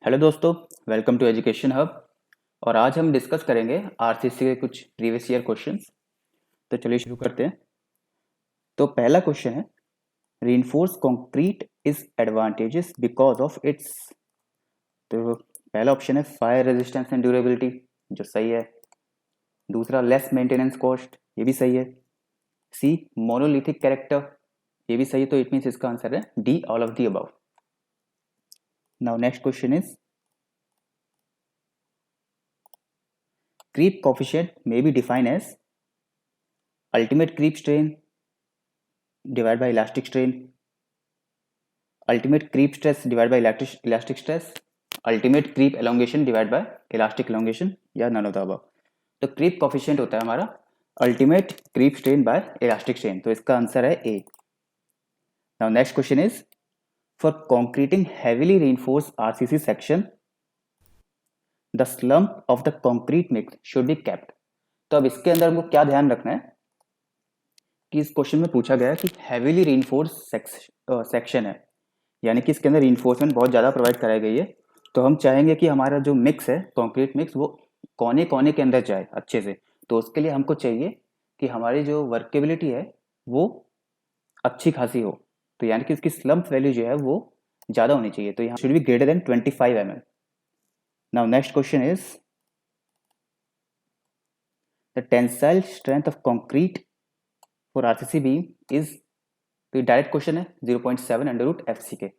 Hello दोस्तों, welcome to education hub. और आज हम डिस्कस करेंगे आरसीसी के कुछ प्रीवियस ईयर क्वेश्चंस। तो चलिए शुरू करते हैं। तो पहला क्वेश्चन है, reinforce concrete is advantages because of it's. तो पहला ऑप्शन है फायर रेजिस्टेंस एंड ड्यूरेबिलिटी, जो सही है। दूसरा लेस मेंटेनेंस कॉस्ट, ये भी सही है। सी मोनोलिथिक कैरेक्टर, ये भी सही है। तो इट मीन्स इसका आंसर है D, all of the above. Now next question is, creep coefficient may be defined as ultimate creep strain divided by elastic strain, ultimate creep stress divided by elastic stress, ultimate creep elongation divided by elastic elongation, या none of the above। तो creep coefficient होता है हमारा ultimate creep strain by elastic strain, तो इसका answer है ए। Now next question is, for concreting heavily reinforced RCC section the slump of the concrete mix should be kept। तो अब इसके अंदर हमको क्या ध्यान रखना है कि इस क्वेश्चन में पूछा गया है कि हैवीली रीइंफोर्स सेक्शन है, यानी कि इसके अंदर रीइंफोर्समेंट बहुत ज़्यादा प्रोवाइड कराई गई है। तो हम चाहेंगे कि हमारा जो मिक्स है, कंक्रीट मिक्स, वो कोने कोने के अंदर जाए अच्छे से। तो उसके लिए हमको चाहिए कि हमारी जो वर्केबिलिटी है वो अच्छी खासी हो। तो यानी कि उसकी स्लम्प वैल्यू जो है वो ज़्यादा होनी चाहिए। तो यहाँ should be greater then 25 mm। Now next question is, the tensile strength of concrete for RCC beam is, तो ये डायरेक्ट क्वेश्चन है, 0.7 अंडर रूट एफ सी के।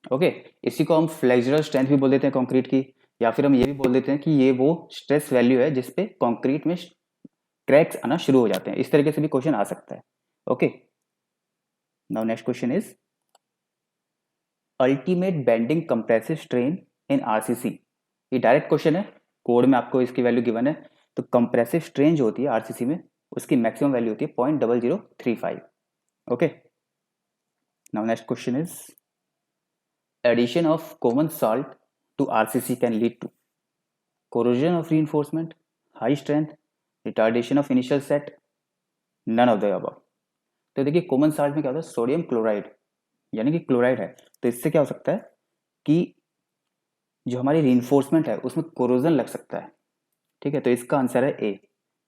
ओके, इसी को हम फ्लेक्सुरल स्ट्रेंथ भी बोल देते हैं कंक्रीट की, या फिर हम ये भी बोल देते हैं कि ये वो स्ट्रेस वैल्यू है जिसपे कंक्रीट में क्रैक्स आना शुरू हो जाते हैं। इस तरीके से भी क्वेश्चन आ सकता है। Okay, now next question is, ultimate bending compressive strain in RCC. ये डायरेक्ट क्वेश्चन है, कोड में आपको इसकी वैल्यू गिवन है। तो कंप्रेसिव स्ट्रेन जो होती है आरसीसी में, उसकी मैक्सिमम वैल्यू होती है 0.0035। Okay, now next question is, addition of common salt to RCC can lead to corrosion of reinforcement, high strength, retardation of initial set, none of the above। तो देखिए common salt में क्या होता है, sodium chloride, यानी कि chloride है। तो इससे क्या हो सकता है कि जो हमारी रीइंफोर्समेंट है उसमें कोरोजन लग सकता है। ठीक है, तो इसका आंसर है ए,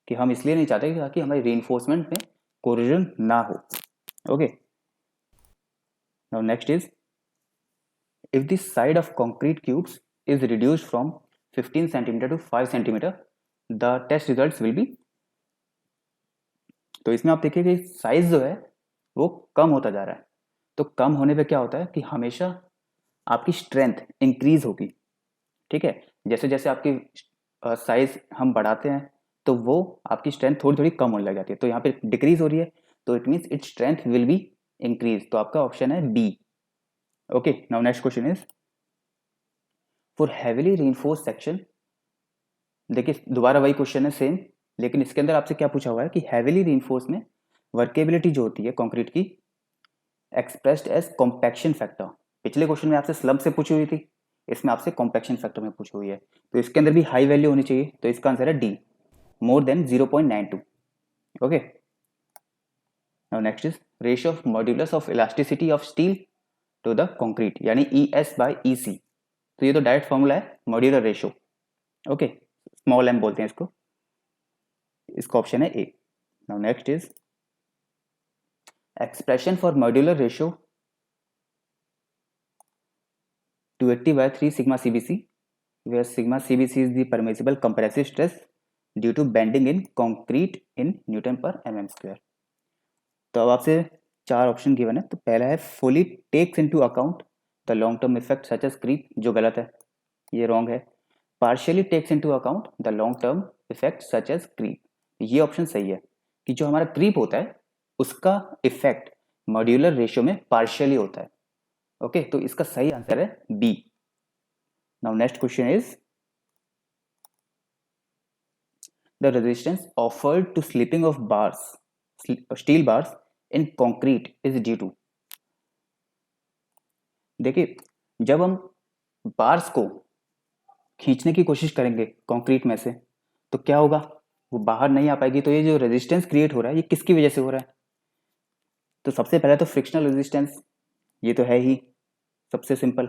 कि हम इसलिए नहीं चाहते ताकि हमारी रीइंफोर्समेंट में कोरोजन ना हो। Okay, now next is, if the side of concrete cubes is reduced from 15 centimeter to 5 centimeter, the test results will be। तो इसमें आप देखिए कि साइज जो है वो कम होता जा रहा है। तो कम होने पे क्या होता है कि हमेशा आपकी स्ट्रेंथ इंक्रीज होगी। ठीक है, जैसे जैसे आपकी साइज हम बढ़ाते हैं तो वो आपकी स्ट्रेंथ थोड़ी थोड़ी कम होने लग जाती है। तो यहाँ पे डिक्रीज हो रही है, तो it means its strength will be increase. तो आपका ऑप्शन है B. Okay, now next question is, for heavily reinforced section, देखिए दोबारा वही क्वेश्चन है सेम, लेकिन इसके अंदर आपसे क्या पूछा हुआ है कि हैवीली रीइंफोर्स में वर्केबिलिटी जो होती है कंक्रीट की एक्सप्रेस्ड एज कॉम्पैक्शन फैक्टर। पिछले क्वेश्चन में आपसे स्लम्प से पूछी हुई थी, इसमें आपसे कॉम्पैक्शन फैक्टर में पूछी हुई है। तो इसके अंदर भी हाई वैल्यू होनी चाहिए। तो इसका आंसर है D, more than 0.92। Okay, now next is, ratio of modulus of elasticity of steel to the concrete, यानी ES/EC। तो ये तो डायरेक्ट फॉर्मूला है modular ratio. Okay, small m बोलते हैं इसको। इसका ऑप्शन है A. Now next is, expression for modular ratio 280/3 sigma CBC, where sigma CBC is the permissible compressive stress due to bending in concrete in Newton per mm square। तो अब आपसे चार option given है। तो पहला है fully takes into account the long term effect such as creep, जो गलत है, ये रॉन्ग है। partially takes into account the long term effect such as creep, ये ऑप्शन सही है कि जो हमारा क्रीप होता है उसका इफेक्ट मॉड्यूलर रेशियो में पार्शियली होता है। ओके, तो इसका सही आंसर है B. Now next question is, the resistance offered to slipping of bars, steel bars in concrete is due to. देखिए जब हम बार्स को खींचने की कोशिश करेंगे कंक्रीट में से तो क्या होगा, वो बाहर नहीं आ पाएगी। तो ये जो रेजिस्टेंस क्रिएट हो रहा है ये किसकी वजह से हो रहा है? तो सबसे पहले तो फ्रिक्शनल रेजिस्टेंस, ये तो है ही सबसे सिंपल।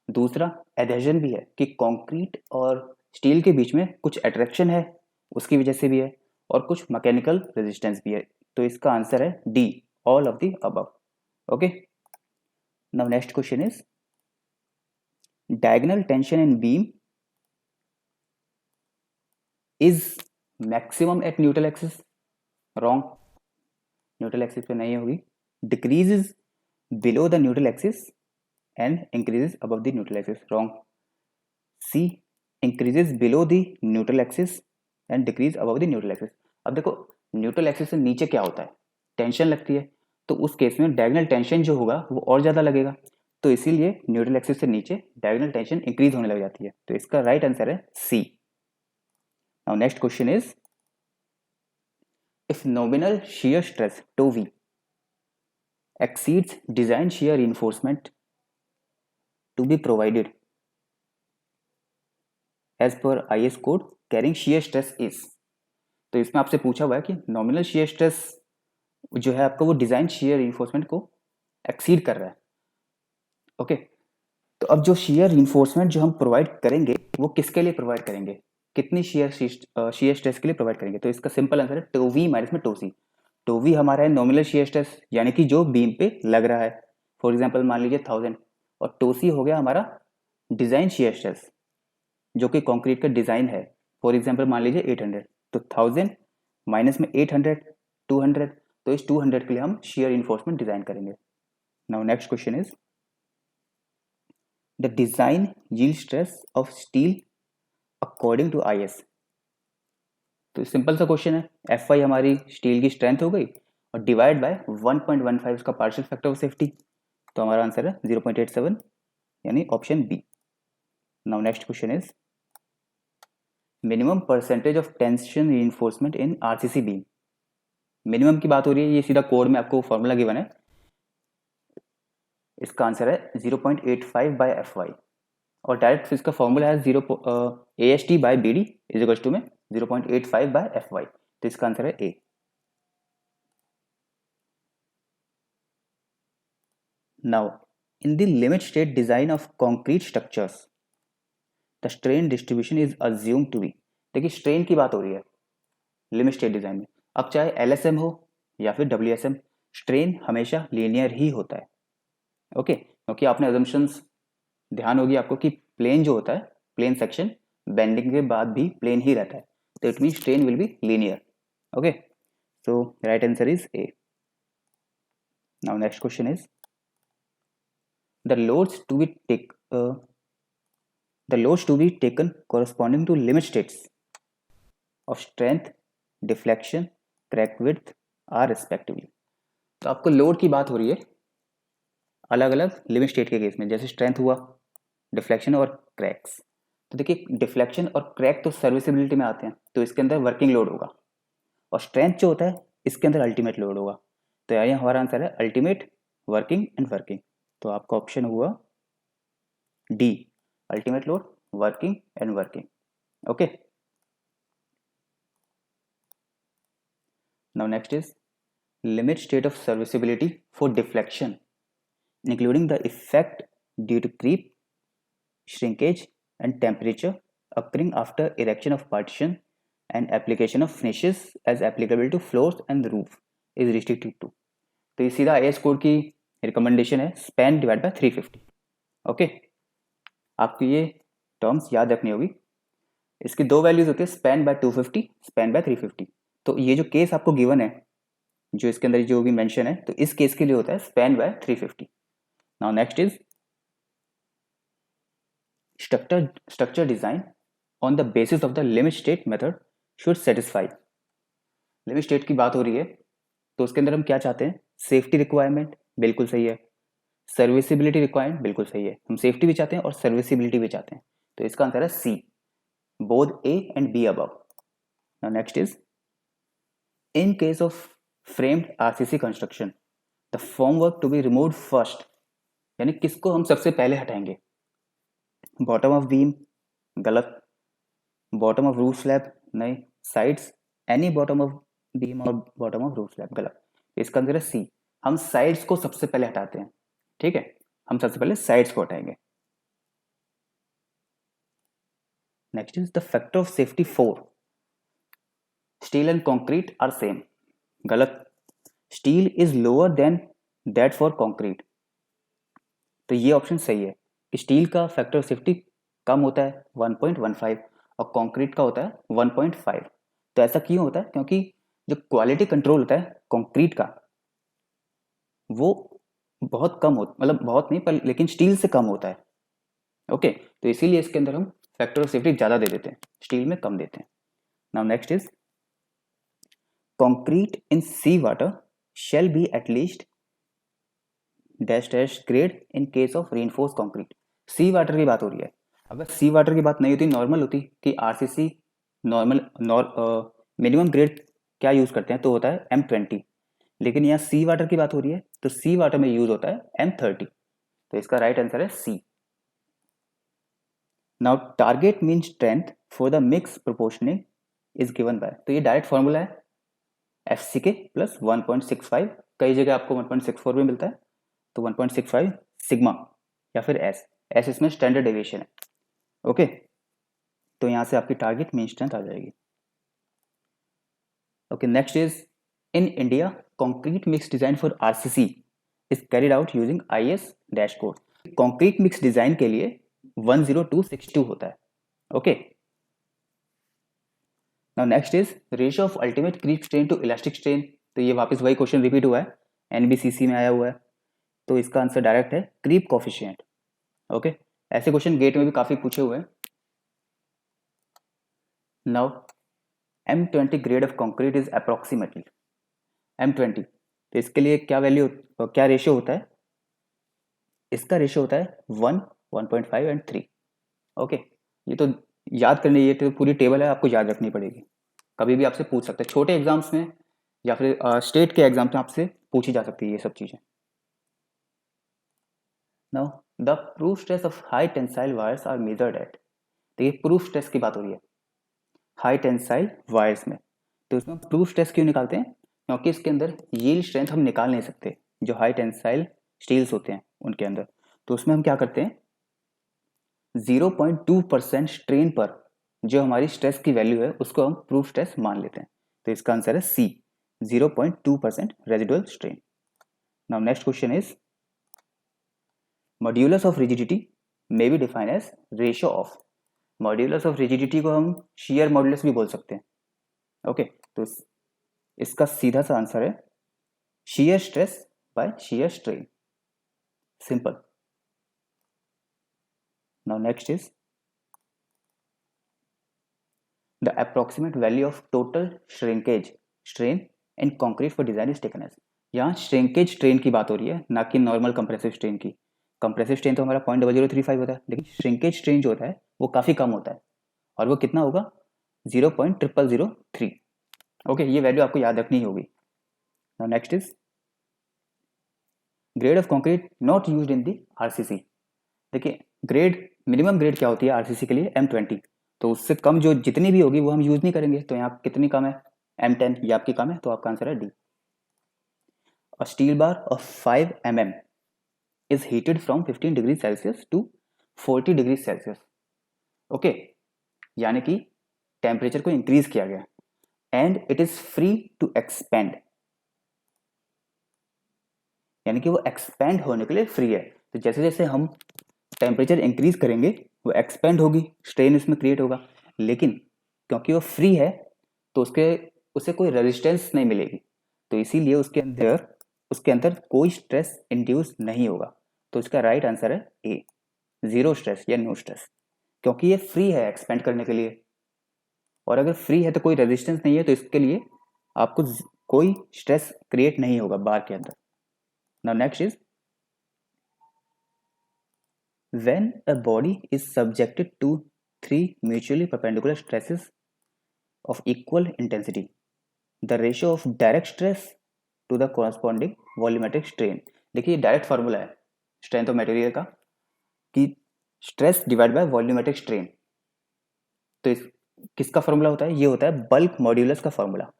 दूसरा एडहेजन भी है कि कंक्रीट और स्टील के बीच में कुछ अट्रैक्शन है, उसकी वजह से भी है, और कुछ मैकेनिकल रेजिस्टेंस भी है। तो इसका आंसर है D, all of the above. Okay, now next question is diagonal tension in beam is maximum at neutral axis. Wrong, neutral axis पे नहीं होगी। Decreases below the neutral axis and increases above the neutral axis. Wrong. C, increases below the neutral axis and decrease above the neutral axis. अब देखो, neutral axis से नीचे क्या होता है, टेंशन लगती है, तो उस केस में डायगोनल टेंशन जो होगा वो और ज़्यादा लगेगा, तो इसीलिए न्यूट्रल एक्सिस से नीचे डायगोनल टेंशन इंक्रीज होने लग जाती है। तो इसका राइट आंसर है C. Now next question is if nominal shear stress tau v exceeds design shear reinforcement to be provided as per IS code carrying shear stress is। तो इसमें आपसे पूछा हुआ है कि नॉमिनल shear stress जो है आपका वो डिजाइन shear reinforcement को एक्सीड कर रहा है। ओके, तो अब जो shear reinforcement जो हम प्रोवाइड करेंगे वो किसके लिए प्रोवाइड करेंगे, कितनी shear stress के लिए प्रोवाइड करेंगे। तो इसका सिंपल आंसर है टो वी माइनस में टो सी। टो वी हमारा है नॉमिनल shear stress यानी कि जो बीम पे लग रहा है, फॉर एग्जांपल मान लीजिए 1000, और टो सी हो गया हमारा डिजाइन shear stress जो कि कंक्रीट का डिजाइन है, फॉर एग्जांपल मान लीजिए 800। तो 1000 माइनस में 800, 200, तो इस 200 के लिए हम shear reinforcement डिजाइन करेंगे। Now next question is the design yield stress of steel according to IS। तो सिंपल सा क्वेश्चन है, एफ आई हमारी स्टील की स्ट्रेंथ हो गई और डिवाइड बाय 1.15 उसका पार्शियल फैक्टर ऑफ सेफ्टी, तो हमारा आंसर है 0.87 यानी option B. Now next question is minimum percentage of tension reinforcement in RCC beam. Minimum की बात हो रही है, ये सीधा कोड में आपको फॉर्मूला गिवन है, इसका आंसर है 0.85 बाय एफ वाई, और डायरेक्ट इसका फॉर्मूला है 0 A S T by B D is equal to में 0.85 बाय एफ वाई, तो इसका आंसर है A. Now in the limit state design of concrete structures the strain distribution is assume to be. देखिए strain की बात हो रही है लिमिट स्टेट डिजाइन में, अब चाहे एलएसएम हो या फिर डब्ल्यूएसएम, स्ट्रेन हमेशा लीनियर ही होता है। ओके, क्योंकि आपने अजम्पशंस ध्यान होगी आपको कि प्लेन जो होता है, प्लेन सेक्शन बेंडिंग के बाद भी प्लेन ही रहता है, तो it mean strain will be linear. Okay, so right answer is A. Now next question is the loads to be taken corresponding to limit states of strength, deflection, crack width are respectively। तो आपको load की बात हो रही है अलग अलग limit state के केस में, जैसे स्ट्रेंथ हुआ, डिफ्लेक्शन और क्रैक्स। तो देखिए डिफ्लेक्शन और क्रैक तो सर्विसिबिलिटी में आते हैं, तो इसके अंदर वर्किंग लोड होगा, और स्ट्रेंथ जो होता है इसके अंदर अल्टीमेट लोड होगा। तो यहाँ हमारा आंसर है अल्टीमेट, वर्किंग एंड वर्किंग। तो आपका ऑप्शन हुआ D, ultimate load, working and working. Okay, now next is limit state of serviceability for deflection including the effect due to creep, shrinkage and temperature occurring after erection of partition and application of finishes as applicable to floors and roof is restricted to। तो ये सीधा IS code की recommendation है, span divide by 350। Okay, आपको ये terms याद रखनी होगी, इसकी दो वैल्यूज होती है, स्पैन बाय 250, स्पैन बाय 350। तो ये जो केस आपको गिवन है, जो इसके अंदर जो भी मेंशन है, तो इस केस के लिए होता है span by 350। Now next is structure design on the basis of the limit state method should satisfy. Limit state की बात हो रही है, तो उसके अंदर हम क्या चाहते हैं, सेफ्टी रिक्वायरमेंट, बिल्कुल सही है, सर्विसिबिलिटी रिक्वायरमेंट, बिल्कुल सही है, हम सेफ्टी भी चाहते हैं और सर्विसिबिलिटी भी चाहते हैं, तो इसका आंसर है C, both A and B above. Now next is in case of framed RCC construction the formwork to be removed first, यानी किसको हम सबसे पहले हटाएंगे, बॉटम ऑफ बीम, गलत, बॉटम ऑफ रूफ स्लैब, नहीं, sides, any bottom of beam और bottom of roof slab, गलत। इसका आंसर है सी, हम साइड्स को सबसे पहले हटाते हैं। ठीक है, हम सबसे पहले साइड्स को हटाएंगे। Next is the factor of safety 4, steel and concrete are same. गलत, steel is lower than that for concrete. तो ये ऑप्शन सही है कि स्टील का फैक्टर ऑफ सेफ्टी कम होता है 1.15 और कंक्रीट का होता है 1.5। तो ऐसा क्यों होता है? क्योंकि जो क्वालिटी कंट्रोल होता है कंक्रीट का वो बहुत कम होता, मतलब बहुत नहीं पर लेकिन स्टील से कम होता है। ओके, तो इसीलिए इसके अंदर हम फैक्टर ऑफ सेफ्टी ज़्यादा दे देते हैं, स्टील में कम देते हैं। Now next is concrete in sea water shall be at least dash dash grade in case of reinforced concrete। Sea water की बात हो रही है। अगर सी वाटर की बात नहीं होती, नॉर्मल होती कि आरसीसी नॉर्मल मिनिमम ग्रेड क्या यूज करते हैं तो होता है M20, लेकिन यहाँ सी वाटर की बात हो रही है तो सी वाटर में यूज होता है M30। तो इसका राइट आंसर है C. Now target mean strength for the mix proportioning is given by, तो ये डायरेक्ट फॉर्मूला है FCK प्लस 1.65, कई जगह आपको 1.64 भी मिलता है, तो 1.65 सिग्मा या फिर एस इसमें स्टैंडर्ड डेविएशन है। ओके, तो यहाँ से आपकी टारगेट मीन स्ट्रेंथ आ जाएगी। Okay, next is in India concrete mix design for RCC is carried out using IS dash code. Concrete mix design के लिए 10262 होता है। Okay, now next is ratio of ultimate creep strain to elastic strain. तो ये वापस वही question repeat हुआ है, NBCC में आया हुआ है, तो इसका आंसर डायरेक्ट है क्रीप कोफिशिएंट। ओके, ऐसे क्वेश्चन गेट में भी काफी पूछे हुए हैं। Now M20 grade of concrete is approximately M20, तो इसके लिए क्या वैल्यू, क्या रेशियो होता है? इसका रेशियो होता है 1, 1.5 एंड 3। ओके, ये तो याद करने, ये तो पूरी टेबल है, आपको याद रखनी पड़ेगी, कभी भी आपसे पूछ सकते हैं छोटे एग्जाम्स में या फिर स्टेट के एग्जाम में आपसे पूछी जा सकती है ये सब चीजें। Now the proof stress of high tensile wires are measured at, तो ये प्रूफ स्ट्रेस की बात हो रही है हाई टेंसाइल वायर्स में। तो इसमें प्रूफ स्ट्रेस क्यों निकालते हैं? क्योंकि इसके अंदर यील्ड स्ट्रेंथ हम निकाल नहीं सकते जो हाई टेंसाइल स्टील्स होते हैं उनके अंदर, तो उसमें हम क्या करते हैं 0.2% स्ट्रेन पर जो हमारी स्ट्रेस की वैल्यू है उसको हम प्रूफ स्ट्रेस मान लेते हैं। तो इसका आंसर है C, 0.2% residual strain. Now next question is modulus of rigidity may be define as ratio of, modulus of rigidity को हम शियर मॉड्यूलस भी बोल सकते हैं। ओके, तो इसका सीधा सा आंसर है shear stress by shear strain, simple. Now next is the approximate value of total shrinkage strain in concrete for design is taken as। यहाँ श्रिंकेज स्ट्रेन की बात हो रही है, ना कि नॉर्मल कंप्रेसिव स्ट्रेन की। कंप्रेसिव स्ट्रेन तो हमारा 0.0035 होता है, लेकिन श्रिंकेज स्ट्रेन जो होता है वो काफ़ी कम होता है, और वो कितना होगा 0.0003। ओके, ये वैल्यू आपको याद रखनी होगी। Now next is grade of concrete not used in the RCC. देखिए ग्रेड, मिनिमम ग्रेड क्या होती है आरसीसी के लिए M20, तो उससे कम जो जितनी भी होगी वो हम यूज नहीं करेंगे। तो यहाँ कितनी कम है M10, ये आपकी कम है, तो आपका आंसर है D. A steel bar of 5 mm is heated from 15 degree Celsius to 40 degree Celsius. Okay, यानी कि टेम्परेचर को इंक्रीज किया गया and it is free to expand, यानी कि वो एक्सपेंड होने के लिए फ्री है। तो जैसे जैसे हम टेम्परेचर इंक्रीज करेंगे वो एक्सपेंड होगी, स्ट्रेन इसमें क्रिएट होगा, लेकिन क्योंकि वो फ्री है तो उसे कोई रेजिस्टेंस नहीं मिलेगी, तो इसीलिए उसके अंदर कोई स्ट्रेस इंड्यूस नहीं होगा। तो इसका राइट आंसर है ए, जीरो स्ट्रेस या नो स्ट्रेस, क्योंकि ये फ्री है एक्सपेंड करने के लिए, और अगर फ्री है तो कोई रेजिस्टेंस नहीं है, तो इसके लिए आपको कोई स्ट्रेस क्रिएट नहीं होगा बार के अंदर। Now next is when a body is subjected to 3 mutually perpendicular stresses of equal intensity, the ratio of direct stress to the corresponding volumetric strain। देखिए डायरेक्ट फार्मूला है स्ट्रेंथ ऑफ मटेरियल का कि stress divide by volumetric strain. तो इस किसका formula होता है? ये होता है बल्क मॉड्यूलस का formula.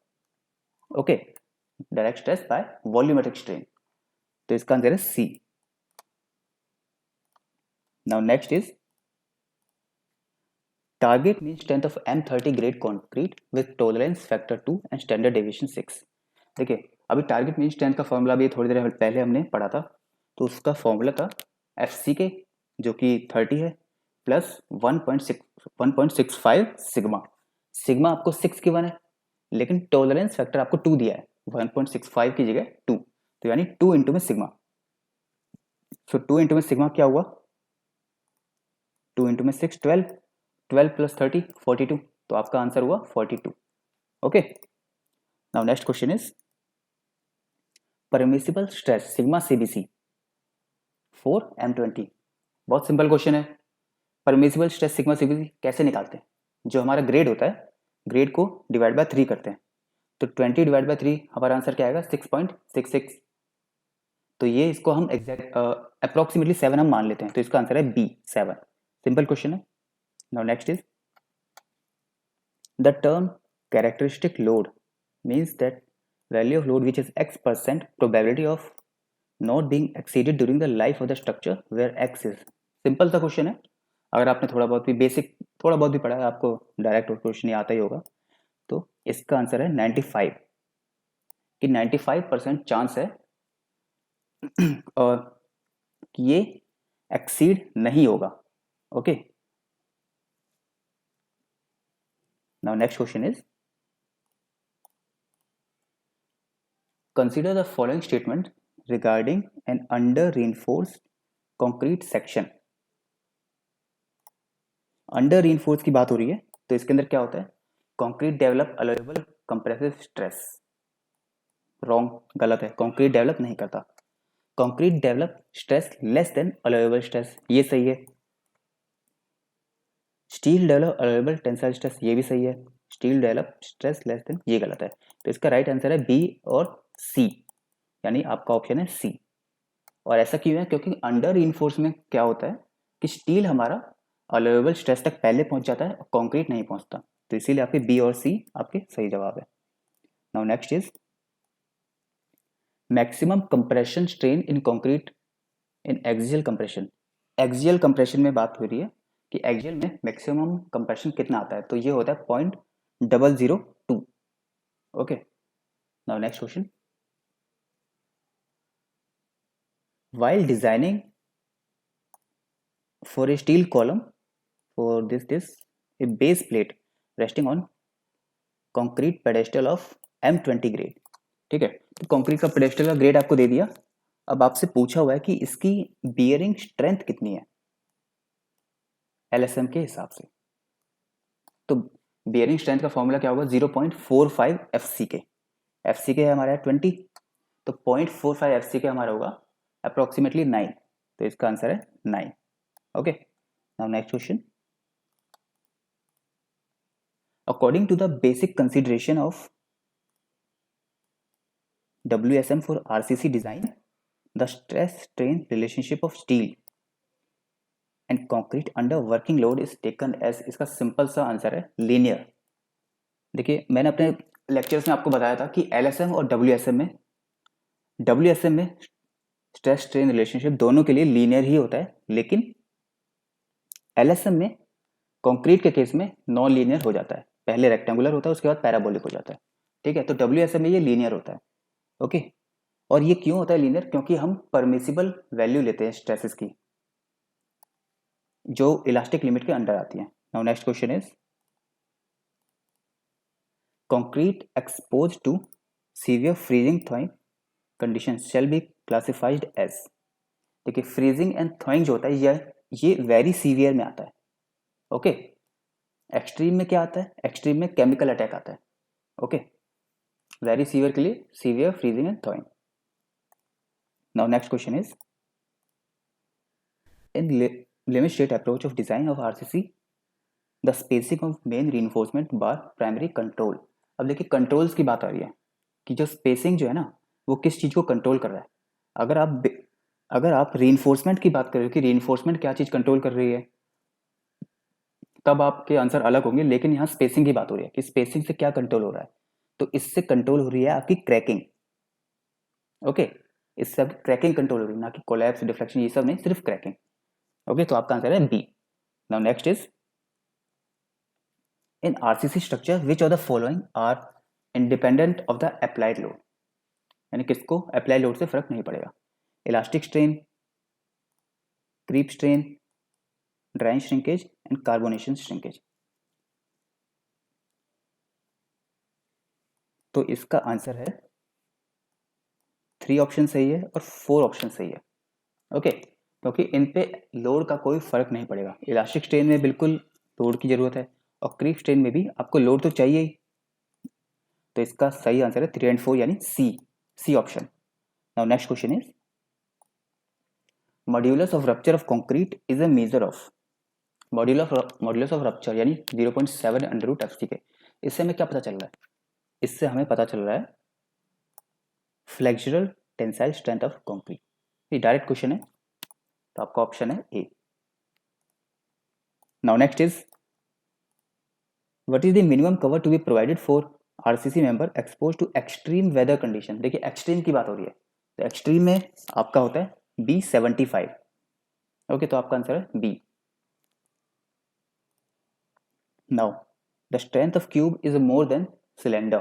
Okay, direct stress by volumetric strain, तो इसका आंसर है C. Now next is target mean strength of M30 grade concrete with tolerance factor 2 and standard deviation 6। देखिए अभी टारगेट मीन स्ट्रेंथ का फॉर्मूला भी थोड़ी देर पहले हमने पढ़ा था, तो उसका फॉर्मूला था FCK जो कि 30 है प्लस 1.65 सिग्मा। सिग्मा आपको 6 गिवन है, लेकिन टॉलरेंस फैक्टर आपको 2 दिया है, 1.65 की जगह 2, तो यानी 2 इंटू में सिग्मा। सो 2 इंटू में सिग्मा क्या हुआ, 2 इंटू में 6 12, 12 प्लस 30 42, तो आपका आंसर हुआ 42। Okay, now next question is permissible stress sigma CBC for M20। बहुत सिंपल क्वेश्चन है। परमिसिबल स्ट्रेस सिग्मा CBC कैसे निकालते हैं, जो हमारा ग्रेड होता है ग्रेड को डिवाइड बाय 3 करते हैं, तो 20 डिवाइड बाय 3 हमारा आंसर क्या आएगा 6.66। तो ये इसको हम एग्जैक्ट अप्रोक्सीमेटली 7 हम मान लेते हैं, तो इसका आंसर है B 7। सिंपल क्वेश्चन है। Now next is the term characteristic load means that value of load which is x% probability of not being exceeded during the life of the structure where x is. Simple सा question है, अगर आपने थोड़ा बहुत भी basic थोड़ा बहुत भी पढ़ा है, आपको डायरेक्ट क्वेश्चन आता ही होगा। तो इसका आंसर है 95 कि 95% चांस है और ये एक्सीड नहीं होगा। Okay, now next question is consider the following statement regarding an under reinforced concrete section. Under reinforce की बात हो रही है, तो इसके अंदर क्या होता है, concrete develop allowable compressive stress. Wrong, गलत है, कंक्रीट डेवलप नहीं करता। Concrete develop stress less than allowable stress, ये सही है। Steel develop allowable tensile stress, ये भी सही है। Steel develop stress less than, ये गलत है। तो इसका राइट आंसर है बी और सी, यानी आपका ऑप्शन है सी। और ऐसा क्यों है, क्योंकि अंडर रीइंफोर्स में क्या होता है कि स्टील हमारा अलोवेबल स्ट्रेस तक पहले पहुंच जाता है और कंक्रीट नहीं पहुंचता, तो इसीलिए आपके बी और सी आपके सही जवाब है। Now next is maximum compression strain in concrete in axial compression. Axial compression में बात हो रही है कि एक्सियल में मैक्सिमम कंप्रेशन कितना आता है, तो ये होता है 0.002। Okay, now next question, while designing for a steel column for this a base plate resting on concrete pedestal of M20 grade. ठीक है, तो कंक्रीट का पेडेस्टल का ग्रेड आपको दे दिया। अब आपसे पूछा हुआ है कि इसकी बियरिंग स्ट्रेंथ कितनी है LSM के हिसाब से। तो बियरिंग स्ट्रेंथ का फॉर्मूला क्या होगा, 0.45 FCK। FCK है हमारा 20, तो 0.45 FCK हमारा होगा अप्रोक्सीमेटली 9, तो इसका आंसर है 9। Okay, now next question, according to the basic consideration of WSM for RCC design, the stress strain relationship of steel and concrete under working load is taken as, इसका simple सा answer है linear. देखिए मैंने अपने lectures में आपको बताया था कि LSM और WSM में स्ट्रेस स्ट्रेन रिलेशनशिप दोनों के लिए लीनियर ही होता है, लेकिन LSM में कंक्रीट के केस में नॉन लीनियर हो जाता है, पहले रेक्टेंगुलर होता है उसके बाद पैराबोलिक हो जाता है। ठीक है, तो WSM में ये लीनियर होता है। ओके, और ये क्यों होता है लीनियर, क्योंकि हम परमिसिबल वैल्यू लेते हैं स्ट्रेसेस की जो इलास्टिक लिमिट के अंडर आती है। Now next question is concrete expose to severe freezing thawing conditions shall be classified as. देखिए फ्रीजिंग एंड थॉइंग जो होता है ये वेरी सीवियर में आता है। ओके, एक्सट्रीम में क्या आता है, एक्सट्रीम में केमिकल अटैक आता है। ओके, वेरी सीवियर के लिए severe, freezing and थॉइंग। Now next question is in limit state approach of design of RCC the spacing of main reinforcement bar primary control. अब देखिए कंट्रोल्स की बात आ रही है कि जो स्पेसिंग जो है ना वो किस चीज को कंट्रोल कर रहा है। अगर आप रीइंफोर्समेंट की बात कर रहे हो कि रीइंफोर्समेंट क्या चीज कंट्रोल कर रही है, तब आपके आंसर अलग होंगे, लेकिन यहाँ स्पेसिंग की बात हो रही है कि स्पेसिंग से क्या कंट्रोल हो रहा है, तो इससे कंट्रोल हो रही है आपकी क्रैकिंग। ओके, इससे आपकी क्रैकिंग कंट्रोल हो रही है, ना कि कोलैप्स, डिफ्लेक्शन, ये सब नहीं, सिर्फ क्रैकिंग। ओके, तो आपका आंसर है B. Now next is in RCC structure which of the following are independent of the applied load, यानी किसको अप्लाई लोड से फर्क नहीं पड़ेगा, elastic strain, creep strain, drying shrinkage and carbonation shrinkage. तो इसका आंसर है 3 ऑप्शन सही है और 4 ऑप्शन सही है। ओके, क्योंकि इन पे लोड का कोई फर्क नहीं पड़ेगा। इलास्टिक स्ट्रेन में बिल्कुल लोड की जरूरत है और क्रीप स्ट्रेन में भी आपको लोड तो चाहिए ही। तो इसका सही आंसर है 3 एंड 4 यानी C option. Now next question is modulus of rupture of concrete is a measure of, modulus of rupture यानी 0.7 अंडर रूट एफ के। इससे हमें क्या पता चल रहा है? इससे हमें पता चल रहा है flexural tensile strength of concrete. ये डायरेक्ट क्वेश्चन है, तो आपका ऑप्शन है A. Now next is what is the minimum cover to be provided for RCC member expose to extreme weather condition. देखिए एक्सट्रीम की बात हो रही है, तो एक्सट्रीम में आपका होता है B75। ओके, तो आपका आंसर है B. Now the strength of cube is more than cylinder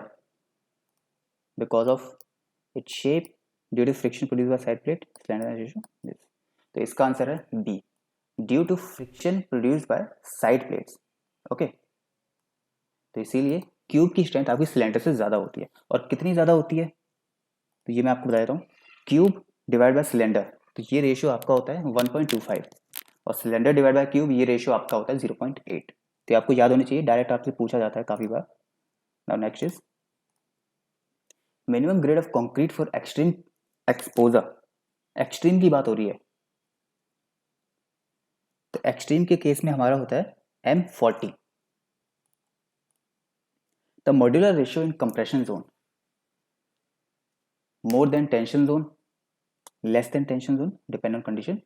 because of its shape due to friction produce by side plate slenderization this. तो इसका आंसर है B, due to friction produced by side plates. Okay, तो इसीलिए cube की strength आपकी cylinder से ज़्यादा होती है। और कितनी ज़्यादा होती है तो ये मैं आपको बता देता हूँ। क्यूब डिवाइड बाय सिलेंडर, तो ये रेशियो आपका होता है 1.25 और सिलेंडर डिवाइड बाय क्यूब ये रेशियो आपका होता है 0.8। तो आपको याद होनी चाहिए, डायरेक्ट आपसे पूछा जाता है काफ़ी बार। Now next is minimum grade of concrete for extreme exposure. Extreme की बात हो रही है, तो एक्सट्रीम के केस में हमारा होता है M40। The modular ratio in compression zone more than tension zone, less than tension zone, depend on condition,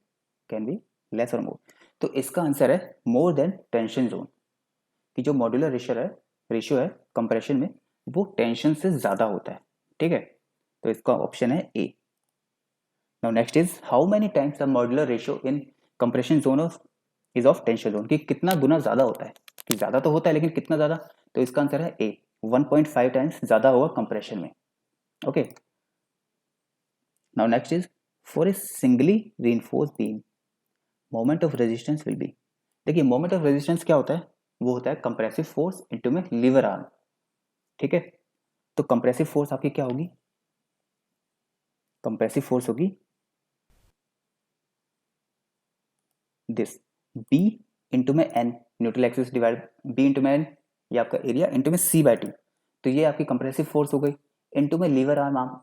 can be less or more। तो इसका आंसर है more than tension zone कि जो मॉड्यूलर रेशियो है कंप्रेशन में वो tension से ज़्यादा होता है। ठीक है, तो इसका ऑप्शन है A. Now next is how many times the modular ratio in compression zone of is of tension zone, कि कितना गुना ज़्यादा होता है, कि ज़्यादा तो होता है लेकिन कितना ज़्यादा। तो इसका आंसर है ए, 1.5 टाइम्स ज़्यादा होगा कंप्रेशन में। Okay, now next is for a singly reinforced beam moment of resistance will be। देखिए moment of resistance क्या होता है, वो होता है कंप्रेसिव फोर्स इनटू में लीवर आर्म। ठीक है, तो कंप्रेसिव फोर्स आपकी क्या होगी, कंप्रेसिव फोर्स होगी दिस B इंटू में N, neutral axis divide B into में N, ये आपका एरिया इंटू में C/2। तो ये आपकी कंप्रेसिव फोर्स हो गई इंटू में लीवर आर्म।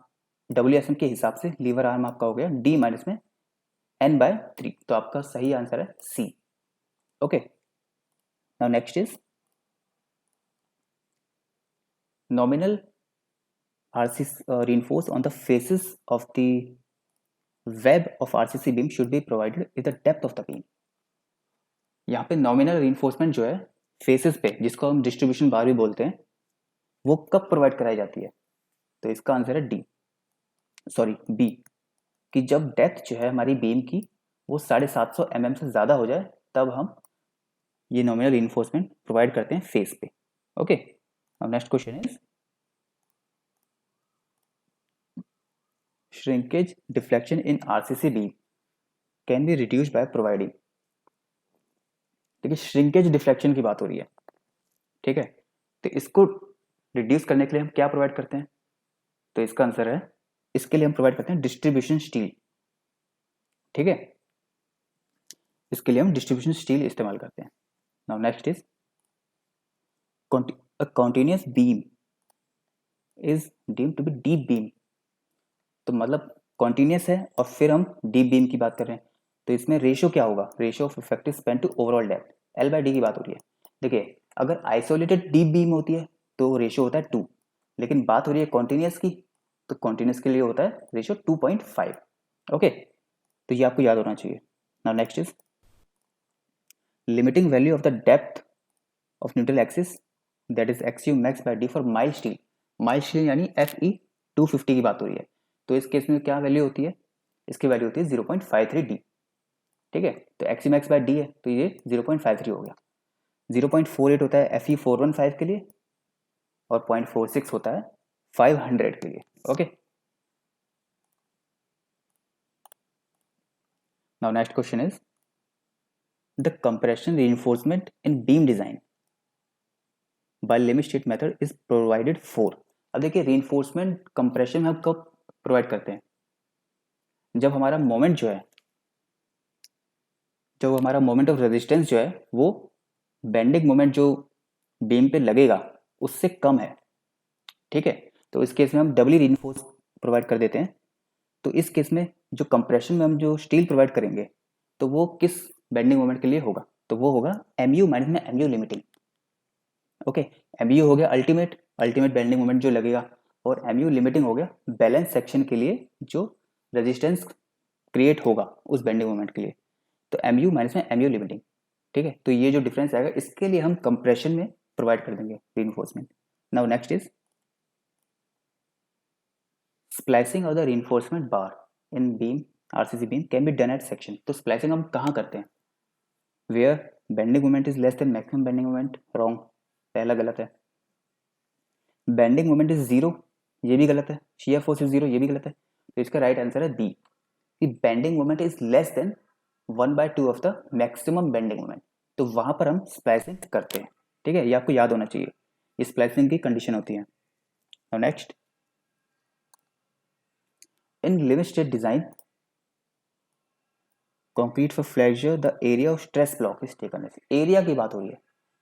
WSM के हिसाब से लीवर आर्म आपका हो गया D माइनस में N/3। तो आपका सही आंसर है C. Okay, now next is nominal RCC reinforce on the faces of the web of RCC beam should be provided with the depth of the beam। यहाँ पे नॉमिनल reinforcement जो है faces पे, जिसको हम डिस्ट्रीब्यूशन बार भी बोलते हैं, वो कब प्रोवाइड कराई जाती है? तो इसका आंसर है बी, कि जब डेप्थ जो है हमारी बीम की वो 750 mm से ज़्यादा हो जाए तब हम ये नॉमिनल reinforcement प्रोवाइड करते हैं फेस पे। ओके, अब next question is shrinkage deflection in RCC beam can be reduced by providing। देखिए श्रिंकेज डिफ्लेक्शन की बात हो रही है, ठीक है, तो इसको रिड्यूस करने के लिए हम क्या प्रोवाइड करते हैं? तो इसका आंसर है इसके लिए हम प्रोवाइड करते हैं डिस्ट्रीब्यूशन स्टील। ठीक है, इसके लिए हम डिस्ट्रीब्यूशन स्टील इस्तेमाल करते हैं। Now next is a continuous beam is deemed to be deep beam। तो मतलब कॉन्टिन्यूस है और फिर हम डीप बीम की बात कर रहे हैं, तो इसमें रेशियो क्या होगा? Ratio of effective span to overall depth, L/D की बात हो रही है। देखिए अगर आइसोलेटेड डीप बीम होती है तो रेशियो होता है 2, लेकिन बात हो रही है कॉन्टिन्यूस की, तो कॉन्टिन्यूस के लिए होता है रेशियो 2.5। ओके, तो ये आपको याद होना चाहिए। Now next is limiting value of the depth of neutral axis that is XU max by D for mild steel. Mild steel यानी FE 250 की बात हो रही है, तो इस केस में क्या वैल्यू होती है? इसकी वैल्यू होती है 0.53 D। ठीक है, तो XU max by D है तो ये 0.53 हो गया। 0.48 होता है Fe415 के लिए और 0.46 होता है 500 के लिए। Okay, now next question is the compression reinforcement in beam design by limit state method is provided for। अब देखिए reinforcement compression में हम कब प्रोवाइड करते हैं, जब हमारा मोमेंट जो है, जब हमारा मोमेंट ऑफ रेजिस्टेंस जो है वो बेंडिंग मोमेंट जो बीम पे लगेगा उससे कम है। ठीक है, तो इस केस में हम डबली रीइंफोर्स प्रोवाइड कर देते हैं। तो इस केस में जो कंप्रेशन में हम जो स्टील प्रोवाइड करेंगे तो वो किस बेंडिंग मोमेंट के लिए होगा, तो वो होगा mu माइनस में mu लिमिटिंग। ओके, mu हो गया अल्टीमेट बेंडिंग मोमेंट जो लगेगा, और mu लिमिटिंग हो गया बैलेंस सेक्शन के लिए जो रेजिस्टेंस क्रिएट होगा उस बेंडिंग मोमेंट के लिए। तो mu माइनस में mu लिमिटिंग। ठीक है, तो ये जो डिफरेंस आएगा इसके लिए हम कंप्रेशन में प्रोवाइड कर देंगे reinforcement. Now next is splicing of the reinforcement bar in beam RCC beam can be done at section. तो स्प्लाइसिंग हम कहाँ करते हैं, where bending moment is less than maximum bending moment, wrong, पहला गलत है। बेंडिंग मोमेंट इज जीरो, ये भी गलत है। शियर फोर्स इज जीरो, ये भी गलत है। तो इसका राइट आंसर है बी, कि bending moment is less then 1/2 of the maximum bending moment, तो वहां पर हम स्प्लाइसिंग करते हैं। ठीक है, ये आपको याद होना चाहिए, ये स्प्लाइसिंग की कंडीशन होती है। Now next, in limit state design concrete for flexure the area of stress block is taken. Area की बात हो रही है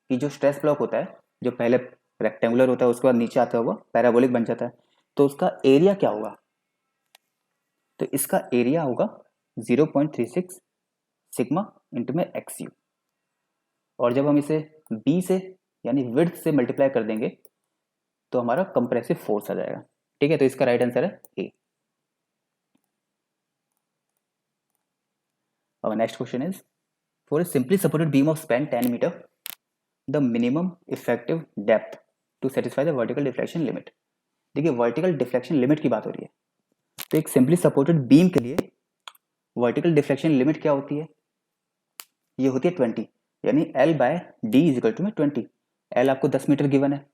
कि जो स्ट्रेस ब्लॉक होता है, जो पहले रेक्टेंगुलर होता है उसके बाद नीचे आता हुआ पैराबोलिक बन जाता है, तो उसका एरिया क्या होगा, तो इसका एरिया होगा 0.36 सिग्मा इंटू में एक्स यू, और जब हम इसे बी से यानी विड्थ से मल्टीप्लाई कर देंगे तो हमारा कंप्रेसिव फोर्स आ जाएगा। ठीक है, तो इसका राइट आंसर है ए। Our next question is, for a simply supported beam of span 10 meter, the minimum effective depth to satisfy the vertical deflection limit। देखिए वर्टिकल डिफ्लेक्शन लिमिट की बात हो रही है, तो एक सिंपली सपोर्टेड बीम के लिए वर्टिकल डिफ्लेक्शन लिमिट क्या होती है, ये होती है 20, यानी L by D is equal to में 20। L आपको 10 मीटर गिवन है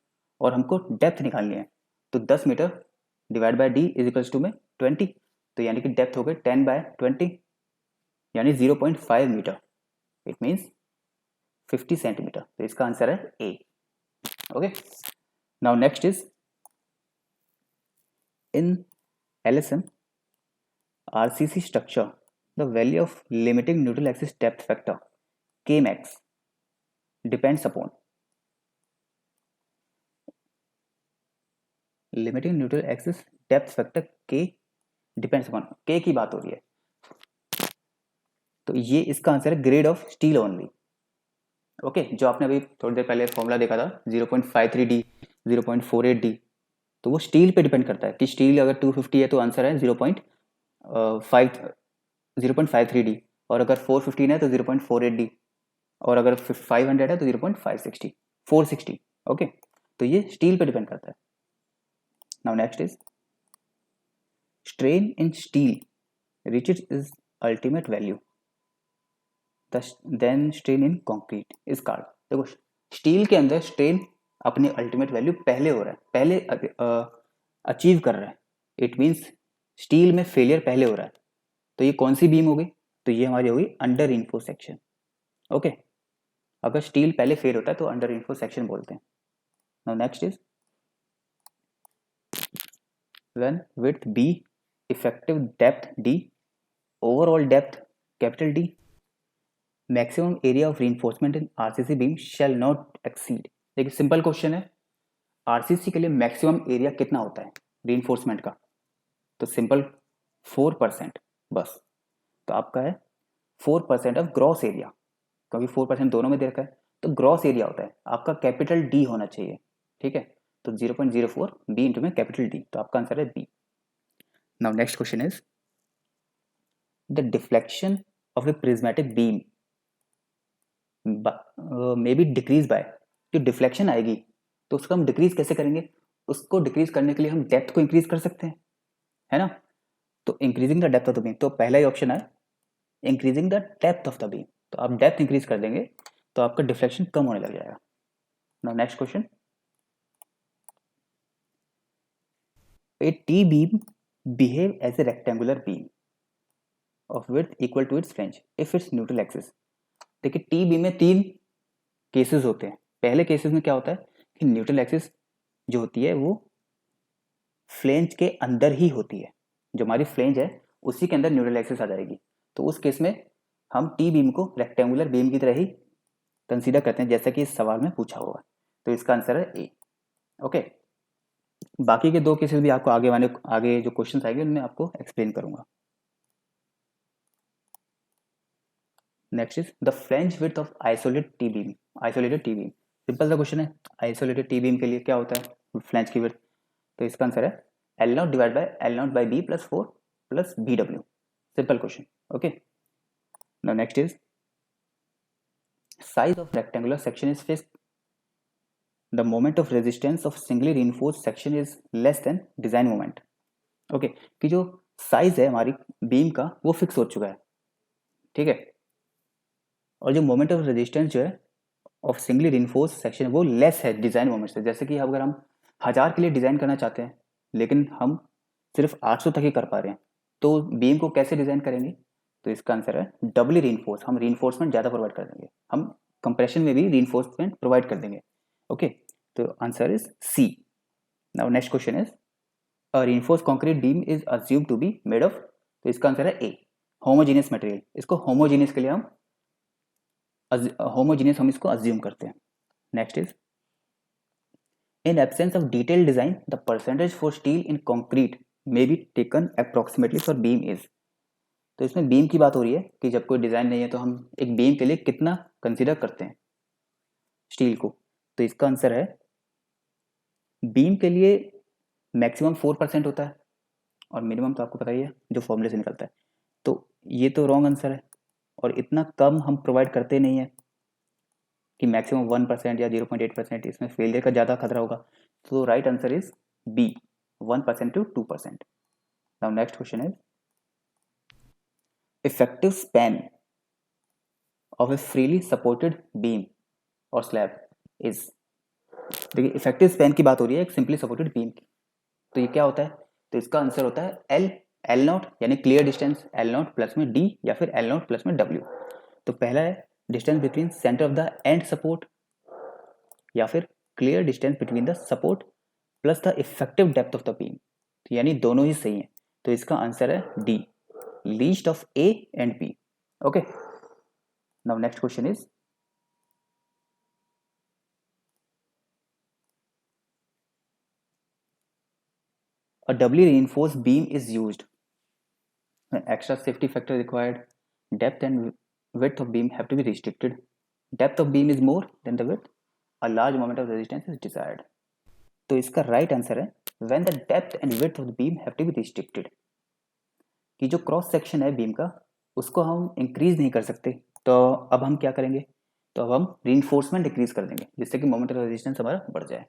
और हमको डेप्थ निकालनी है, तो 10 meter divide by D is equal to में 20, तो यानी कि डेप्थ हो गई 10/20 यानी 0.5 मीटर, इट मीन्स 50 सेंटीमीटर। तो इसका आंसर है A. Okay, now next is in LSM RCC structure the value of limiting neutral axis depth factor Kmax depends upon limiting neutral axis depth factor K depends upon, K की बात हो रही है, तो ये इसका आंसर है grade of steel only. Okay, जो आपने अभी थोड़ी देर पहले फॉर्मूला देखा था 0.53D 0.48D, तो वो स्टील पे डिपेंड करता है कि स्टील अगर 250 है तो आंसर है 0.53D, और अगर 415 है तो 0.48D, और अगर 500 है तो 0.560 460। ओके, तो ये स्टील पे डिपेंड करता है। Now next is strain in steel reaches its ultimate value then strain in concrete is called। देखो स्टील के अंदर स्ट्रेन अपनी अल्टीमेट वैल्यू पहले हो रहा है, पहले अचीव कर रहा है, इट मीन्स स्टील में फेलियर पहले हो रहा है। तो ये कौन सी बीम होगी, तो ये हमारी होगी अंडर इन्फो सेक्शन। ओके, अगर स्टील पहले फेल होता है तो अंडर इन्फो सेक्शन बोलते हैं। Now next is when width B, effective depth D, overall depth capital D, maximum area of reinforcement in RCC beam shall not exceed. देखिए simple question है, RCC के लिए मैक्सिमम एरिया कितना होता है reinforcement का, तो सिंपल 4% बस। तो आपका है 4% ऑफ ग्रॉस एरिया, क्योंकि 4% दोनों में दे रखा है, तो ग्रॉस एरिया होता है आपका कैपिटल डी होना चाहिए। ठीक है, तो 0.04 बी इंटू में कैपिटल डी, तो आपका आंसर है B. Now next question is the deflection of a prismatic beam may be decrease by, जो डिफ्लेक्शन आएगी तो उसको हम डिक्रीज कैसे करेंगे, उसको डिक्रीज करने के लिए हम डेप्थ को इंक्रीज कर सकते हैं, है ना। तो increasing the depth of the beam, तो पहला ही ऑप्शन है increasing the depth of the beam, तो आप डेप्थ इंक्रीज कर देंगे तो आपका डिफ्लेक्शन कम होने लग जाएगा। Now next question, a T beam behave as a rectangular beam of width equal to its flange if its neutral axis. देखिए टी बीम में 3 केसेस होते हैं। पहले केसेस में क्या होता है कि न्यूट्रल एक्सिस जो होती है वो फ्लेंज के अंदर ही होती है, जो हमारी फ्लेंज है उसी के अंदर न्यूट्रल एक्सिस आ जाएगी। तो उस केस में हम टी बीम को रेक्टेंगुलर बीम की तरह ही कंसीडर करते हैं, जैसा कि इस सवाल में पूछा हुआ है। तो इसका आंसर है ए। ओके, बाकी के 2 केसेस भी आपको आगे जो क्वेश्चन आएंगे उनमें आपको एक्सप्लेन करूंगा। Next is the flange width of isolated T beam. Isolated T beam simple सा क्वेश्चन है। आइसोलेटेड टी बीम के लिए क्या होता है फ्लेंज की विड्थ, तो इसका आंसर है L naught divide by L naught by B plus 4 plus B W. Simple question. Okay, now next is size of rectangular section is fixed, the moment of resistance of singly reinforced section is less than design moment। Okay, कि जो size है हमारी beam का वो fix हो चुका है, ठीक है, और जो मोमेंट ऑफ रेजिस्टेंस जो है ऑफ सिंगली रिइंफोर्स्ड सेक्शन वो लेस है डिजाइन मोमेंट से। जैसे कि अगर हम 1000 के लिए डिजाइन करना चाहते हैं लेकिन हम सिर्फ 800 तक ही कर पा रहे हैं, तो बीम को कैसे डिजाइन करेंगे, तो इसका आंसर है डबली रीइंफोर्स। हम रीइंफोर्समेंट ज़्यादा प्रोवाइड कर देंगे, हम कंप्रेशन में भी रीइंफोर्समेंट प्रोवाइड कर देंगे। ओके, तो answer is C. Now next question is a reinforced concrete beam is assume to be made of, तो इसका आंसर है ए होमोजेनियस मटेरियल। इसको होमोजेनियस के लिए हम इसको अज्यूम करते हैं। Next is in absence of detail design the percentage for steel in concrete may be taken approximately for beam is. तो इसमें बीम की बात हो रही है कि जब कोई डिजाइन नहीं है तो हम एक बीम के लिए कितना कंसीडर करते हैं स्टील को, तो इसका आंसर है बीम के लिए मैक्सिमम 4% होता है और मिनिमम तो आपको पता ही है जो फॉर्मूले से निकलता है। तो ये तो रॉन्ग आंसर है और इतना कम हम प्रोवाइड करते नहीं है कि मैक्सिमम 1% या 0.8%, इसमें फेलियर का ज़्यादा खतरा होगा। तो right answer is B 1% to 2%। Now next question is effective span of a freely supported beam और स्लैब इज। देखिए इफेक्टिव स्पैन की बात हो रही है एक सिंपली सपोर्टेड बीम की, तो ये क्या होता है, तो इसका आंसर होता है एल नॉट यानी clear distance L naught plus में डी या फिर एल नॉट प्लस में डब्ल्यू। तो पहला है distance between centre of the end support या फिर clear distance between the support plus the effective depth of the beam, यानी दोनों ही सही है। तो इसका आंसर है D least of A and B. Okay, now next question is a doubly reinforced beam is used when extra safety factor required, depth and width of beam have to be restricted, depth of beam is more than the width, a large moment of resistance is desired। तो इसका right answer है when the depth and width of the beam have to be restricted, कि जो cross section है beam का उसको हम increase नहीं कर सकते, तो अब हम क्या करेंगे, तो अब हम रीइंफोर्समेंट डिक्रीज कर देंगे जिससे कि मोमेंट ऑफ रेजिस्टेंस हमारा बढ़ जाए।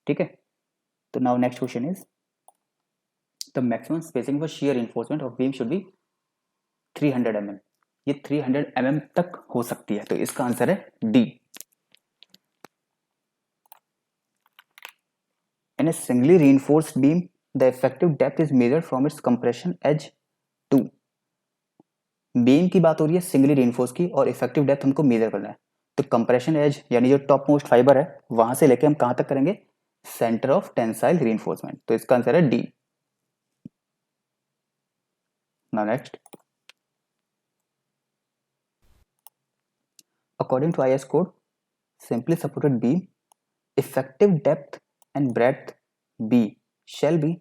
ठीक है, तो now next question is the maximum spacing for shear reinforcement of beam should be 300 mm। ये 300 mm तक हो सकती है, तो इसका आंसर है D. In a singly reinforced beam the effective depth is measured from its compression edge to। Beam की बात हो रही है सिंगली रीइंफोर्स की और इफेक्टिव डेप्थ हमको मेजर करना है, तो कंप्रेशन एज यानी जो टॉप मोस्ट फाइबर है वहां से लेके हम कहां तक करेंगे, सेंटर ऑफ टेंसाइल रीइंफोर्समेंट, तो इसका आंसर है D. Now next, according to IS code, simply supported beam effective depth and breadth B shall be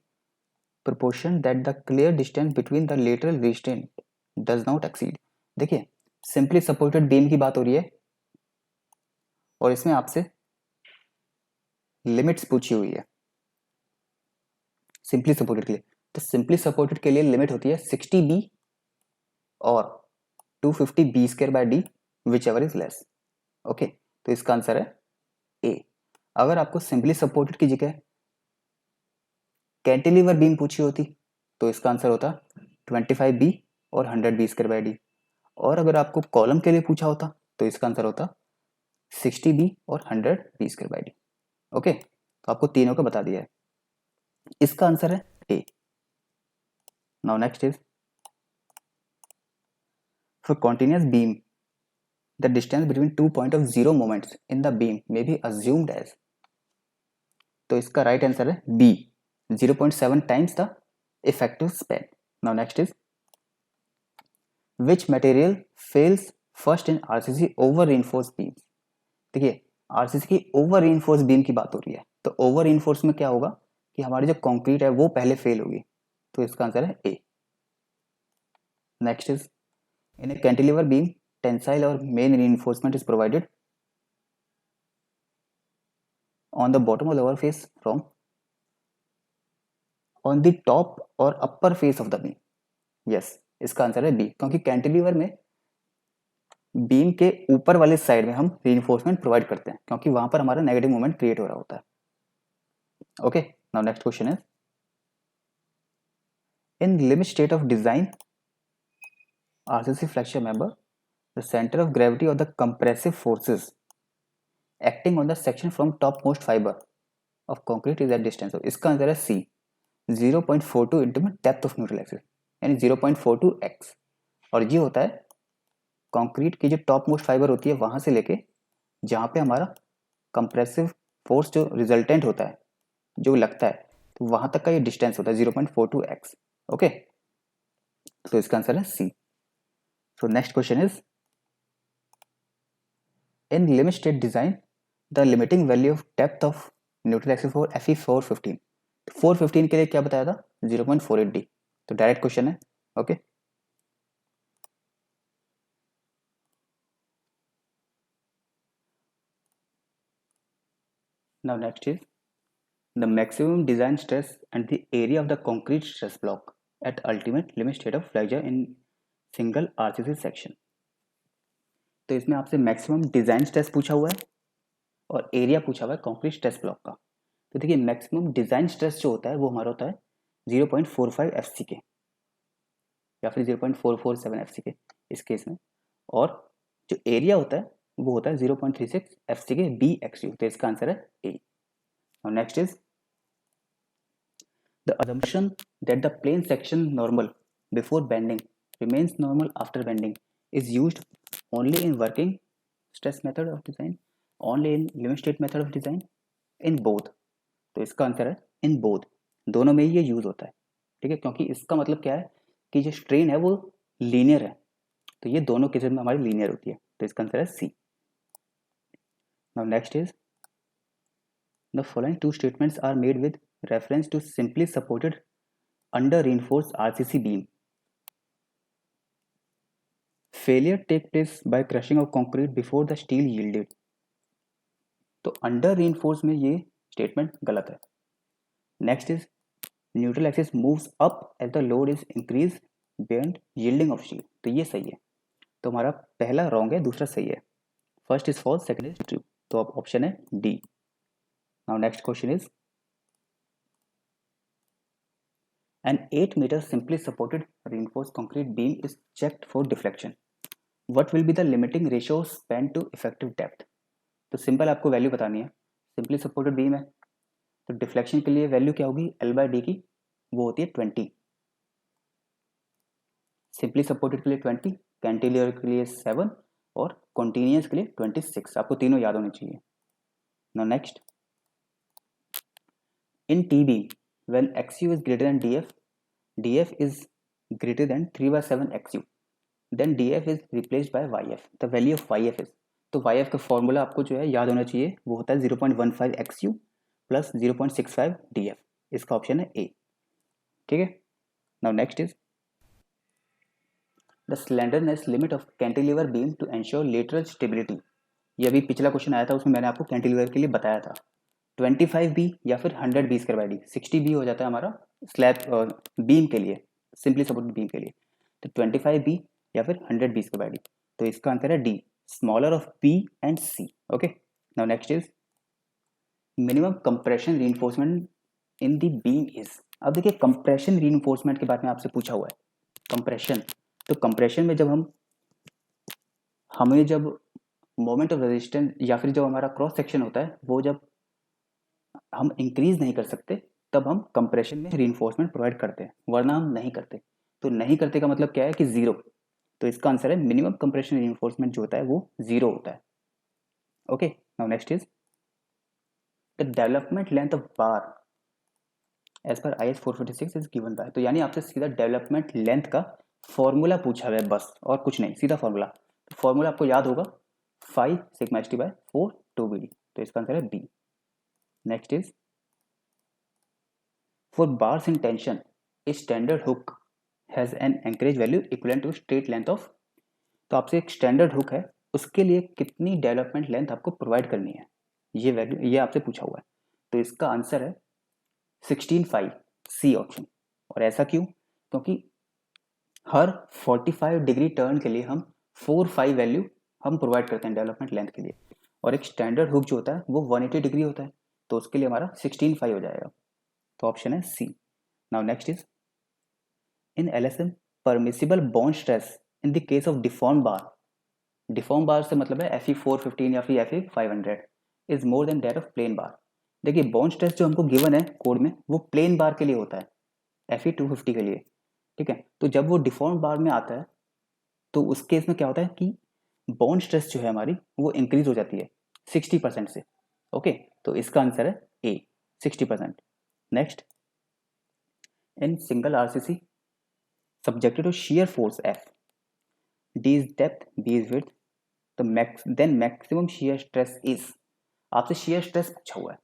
proportion that the clear distance between the lateral restraint does not exceed। देखिए simply supported beam की बात हो रही है और इसमें आपसे limits पूछी हुई है सिंपली सपोर्टेड के लिए। तो सिंपली सपोर्टेड के लिए लिमिट होती है 60 बी और 250 B square by D whichever is less. Okay, तो इसका आंसर है ए। अगर आपको सिंपली सपोर्टेड की जगह कैंटिलीवर बीम पूछी होती तो इसका आंसर होता 25 बी और 100 बी स्क्वायर बाय डी, और अगर आपको कॉलम के लिए पूछा होता तो इसका आंसर होता 60B और 100B²/d। ओके, तो आपको तीनों का बता दिया है। इसका आंसर है A. Now next is for continuous beam the distance between 2 point of zero moments in the beam may be assumed as. तो इसका राइट आंसर है B, 0.7 times the effective span. Now next is which material fails first in RCC over reinforced beam. देखिए, RCC की over reinforce beam की बात हो रही है, तो ओवर रीइंफोर्स में क्या होगा कि हमारी जो कंक्रीट है वो पहले फेल होगी, तो इसका आंसर है A. Next is in a cantilever beam tensile और main reinforcement is provided on the bottom और lower face from on the top और upper face of the beam. Yes, इसका आंसर है बी, क्योंकि कैंटिलीवर में beam के ऊपर वाले साइड में हम रीइंफोर्समेंट प्रोवाइड करते हैं, क्योंकि वहां पर हमारा नेगेटिव मोमेंट क्रिएट हो रहा होता है। Okay, now next question is in limit state of design RCC flexure member the centre of gravity और the compressive forces acting on the section from top most fibre of concrete is at distance. इसका answer है C, 0.42 into depth of neutral axis, यानी 0.42x। और ये होता है concrete की जो टॉप मोस्ट फाइबर होती है वहां से लेके जहां पे हमारा कंप्रेसिव फोर्स जो रिजल्टेंट होता है, जो लगता है, तो वहां तक का ये डिस्टेंस होता है 0.42x। ओके, तो इसका आंसर है C. So next question is in limit state design the limiting value of depth of neutral axis for Fe 415। 415 के लिए क्या बताया था? 0.48d। तो डायरेक्ट क्वेश्चन है। Okay, now next is the maximum design stress and the area of the concrete stress block at ultimate limit state of flexure in single RCC section। तो इसमें आपसे मैक्सिमम डिजाइन स्ट्रेस पूछा हुआ है और area पूछा हुआ है कंक्रीट स्ट्रेस ब्लॉक का। तो देखिए, मैक्सिमम डिजाइन स्ट्रेस जो होता है वो हमारा होता है 0.45 FCK या फिर 0.447 FCK इस केस में, और जो एरिया होता है वो होता है 0.36 FCK BXU। तो इसका आंसर है ए। Now next is the assumption that the plane section normal before bending remains normal after bending is used only in working stress method of design, only in limit state method of design, in both। तो इसका answer है in both, दोनों में ही ये use होता है। ठीक है, क्योंकि इसका मतलब क्या है कि जो स्ट्रेन है वो लीनियर है, तो ये दोनों केसेस में हमारी लीनियर होती है। तो इसका आंसर है C. Now next is the following two statements are made with reference to simply supported under reinforced RCC beam. Failure take place by crushing of concrete before the steel yielded। तो under reinforced में ये statement गलत है। Next is neutral axis moves up as the load is increase beyond yielding of steel. तो ये सही है। तो हमारा पहला रॉन्ग है, दूसरा सही है। First is false, second is true. तो अब ऑप्शन है D. Now next question is an 8 meter simply supported reinforced concrete beam is checked for deflection. What will be the limiting ratio span to effective depth? तो simple आपको value बतानी है। Simply supported beam है तो deflection के लिए value क्या होगी L/D की, वो होती है 20। सिंपली सपोर्टेड के लिए 20, कैंटिलीवर के लिए 7 और कॉन्टिन्यूअस के लिए 26। आपको तीनों याद होने चाहिए। Now next, in TB when XU is greater than DF, DF is greater than 3/7 XU, then DF is replaced by YF। the value of YF is, तो YF का फॉर्मूला आपको जो है याद होना चाहिए, वो होता है 0.15 XU प्लस 0.65 DF। इसका ऑप्शन है ए। ठीक है, now next is the slenderness limit of cantilever beam to ensure lateral stability. ये अभी पिछला क्वेश्चन आया था, उसमें मैंने आपको कैंटिलीवर के लिए बताया था 25B या फिर 100B²/d। 60B हो जाता है हमारा स्लैब बीम के लिए, सिंपली सपोर्टेड बीम के लिए। तो 25B या फिर 100B²/d। तो इसका आंसर है D, smaller of B and C. Okay, now next is minimum compression reinforcement in the beam is. अब देखिए, कंप्रेशन रीइंफोर्समेंट के बारे में आपसे पूछा हुआ है। कंप्रेशन, तो कंप्रेशन में जब हमें जब मोमेंट ऑफ रेजिस्टेंस या फिर जो हमारा क्रॉस सेक्शन होता है वो जब हम इंक्रीज नहीं कर सकते तब हम कंप्रेशन में रीइंफोर्समेंट प्रोवाइड करते हैं, वरना हम नहीं करते। तो नहीं करते का मतलब क्या है कि जीरो। तो इसका आंसर है मिनिमम कंप्रेशन रीइंफोर्समेंट जो होता है वो जीरो होता है। Okay, now next is the development length of bar as per IS 456 is given by. तो यानी आपसे सीधा डेवलपमेंट लेंथ का फॉर्मूला पूछा हुआ है बस, और कुछ नहीं, सीधा फॉर्मूला। तो फॉर्मूला आपको याद होगा 5 सिग्मा st बाय 4 2BD। तो इसका आंसर है B. Next is for bars in tension a standard hook has an anchorage value equivalent to straight length of. तो आपसे एक स्टैंडर्ड हुक है, उसके लिए कितनी डेवलपमेंट लेंथ आपको प्रोवाइड करनी है, ये वैल्यू ये आपसे पूछा हुआ है। तो इसका आंसर है 16.5 सी ऑप्शन। और ऐसा क्यों? क्योंकि हर 45 डिग्री टर्न के लिए हम 4-5 वैल्यू हम प्रोवाइड करते हैं डेवलपमेंट लेंथ के लिए, और एक स्टैंडर्ड हुक जो होता है वो 180 डिग्री होता है, तो उसके लिए हमारा 16.5 हो जाएगा। तो ऑप्शन है C. Now next is in LSM permissible bond stress in the case of deform bar. Deform bar से मतलब है Fe415 या फिर Fe500 is more than that of plain bar. देखिए बॉन्ड स्ट्रेस जो हमको गिवन है कोड में वो प्लेन बार के लिए होता है, Fe250 के लिए, ठीक है। तो जब वो डिफॉर्म बार में आता है तो उस केस में क्या होता है कि बॉन्ड स्ट्रेस जो है हमारी वो इंक्रीज हो जाती है 60% से। ओके, तो इसका आंसर है ए 60%। Next, in single RCC subjected to shear force F, D is depth, B is width, तो then maximum shear stress is। आपसे shear stress पूछा हुआ है,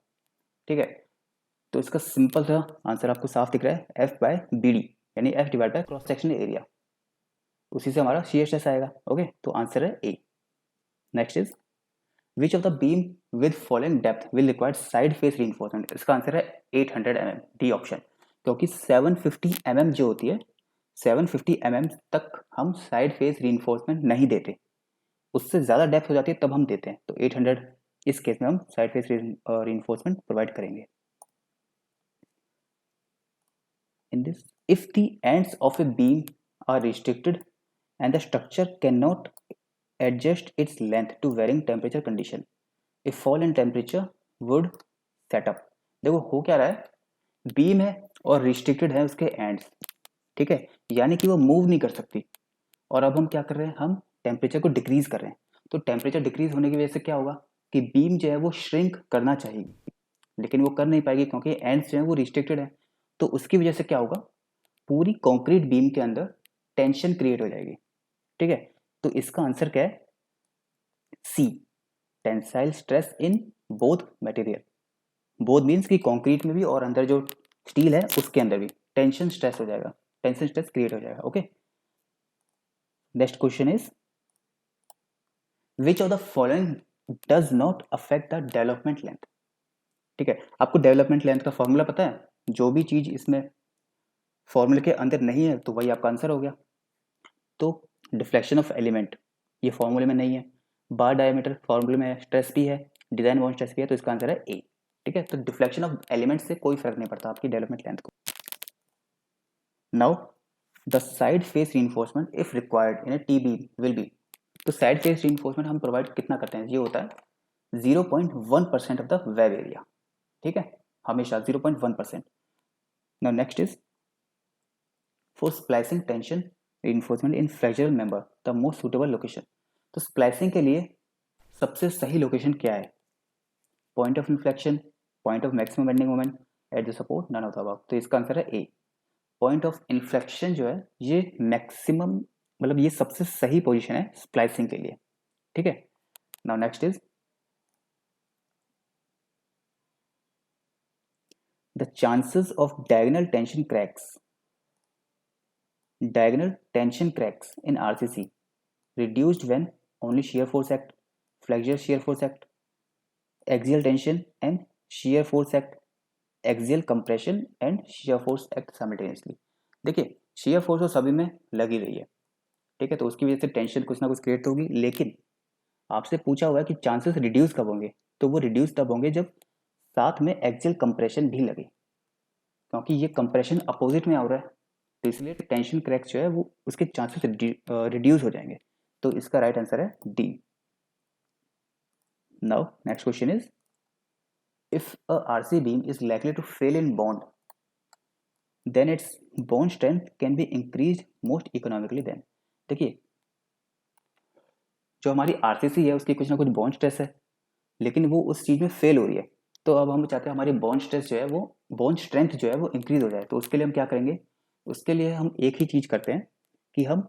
ठीक है। तो इसका सिंपल सा आंसर आपको साफ दिख रहा है F बाय BD, यानी F divide by cross sectional area, उसी से हमारा shear stress आएगा। ओके, तो आंसर है A. Next is which of the beam with following depth will required side face reinforcement. इसका आंसर है 800 mm, डी ऑप्शन। क्योंकि 750 mm जो होती है 750 mm तक हम साइड फेस रीइंफोर्समेंट नहीं देते, उससे ज़्यादा डेप्थ हो जाती है तब हम देते हैं। तो 800 इस केस में हम साइड फेस रीइंफोर्समेंट प्रोवाइड करेंगे। In this if the ends of a beam are restricted and the structure cannot adjust its length to varying temperature condition, a fall in temperature would set up। देखो हो क्या रहा है, beam है और restricted है उसके एंड्स, ठीक है, यानी कि वो मूव नहीं कर सकती। और अब हम क्या कर रहे हैं, हम टेम्परेचर को डिक्रीज कर रहे हैं। तो टेम्परेचर डिक्रीज होने की वजह से क्या होगा कि बीम जो है वो श्रिंक करना चाहिए, लेकिन वो कर नहीं पाएगी क्योंकि एंड्स जो है वो रिस्ट्रिक्टेड है। तो उसकी वजह से क्या होगा, पूरी कंक्रीट बीम के अंदर टेंशन क्रिएट हो जाएगी, ठीक है। तो इसका आंसर क्या है, C, tensile stress in both material. Both means कि कंक्रीट में भी और अंदर जो स्टील है उसके अंदर भी टेंशन स्ट्रेस हो जाएगा, टेंशन स्ट्रेस क्रिएट हो जाएगा। Okay, next question is which of the following does not affect the development length. ठीक है, आपको डेवलपमेंट लेंथ का फॉर्मूला पता है, जो भी चीज इसमें फॉर्मूले के अंदर नहीं है तो वही आपका आंसर हो गया। तो डिफ्लेक्शन ऑफ एलिमेंट ये फॉर्मूले में नहीं है, बार डायमीटर फॉर्मूले में है, स्ट्रेस भी है, डिजाइन बॉन्ड स्ट्रेस भी है, तो इसका आंसर है ए। ठीक है, तो डिफ्लेक्शन ऑफ एलिमेंट से कोई फर्क नहीं पड़ता आपकी डेवलपमेंट लेंथ को। Now the side face reinforcement if required in A T beam will be. तो साइड फेस रीइंफोर्समेंट हम प्रोवाइड कितना करते हैं, ये होता है 0.1% ऑफ द वेब एरिया, ठीक है, हमेशा 0.1%। Now next is for splicing tension reinforcement in fractural member the most suitable location। तो स्प्लाइसिंग के लिए सबसे सही लोकेशन क्या है, point of inflection, point of maximum bending moment, at the support, none of the above. तो इसका answer है ए। पॉइंट ऑफ इन्फ्लेक्शन जो है ये मैक्सिमम, मतलब ये सबसे सही पोजीशन है स्प्लाइसिंग के लिए, ठीक है। Now next is the chances of diagonal tension cracks, diagonal tension cracks in RCC reduced when only shear force act, flexural shear force act, axial tension and shear force act, axial compression and shear force act simultaneously। देखिए shear force तो सभी में लगी रही है, ठीक है, तो उसकी वजह से टेंशन कुछ ना कुछ क्रिएट होगी, लेकिन आपसे पूछा हुआ है कि चांसेस रिड्यूस कब होंगे, तो वो रिड्यूस तब होंगे जब साथ में एक्सियल कंप्रेशन भी लगे, क्योंकि ये कंप्रेशन अपोजिट में आ रहा है, तो इसलिए टेंशन क्रैक्स जो है वो उसके चांसेस रिड्यूस हो जाएंगे। तो इसका राइट आंसर है D. Now next question is, if a RC beam is likely to fail in bond, then its bond strength can be increase most economically then. देखिए, जो हमारी आरसीसी है उसकी कुछ ना कुछ बॉन्ड स्ट्रेस है, लेकिन वो उस चीज़ में फेल हो रही है, तो अब हम चाहते हैं हमारी बॉन्ड स्ट्रेस जो है वो, बॉन्ड स्ट्रेंथ जो है वो इंक्रीज हो जाए। तो उसके लिए हम क्या करेंगे, उसके लिए हम एक ही चीज़ करते हैं कि हम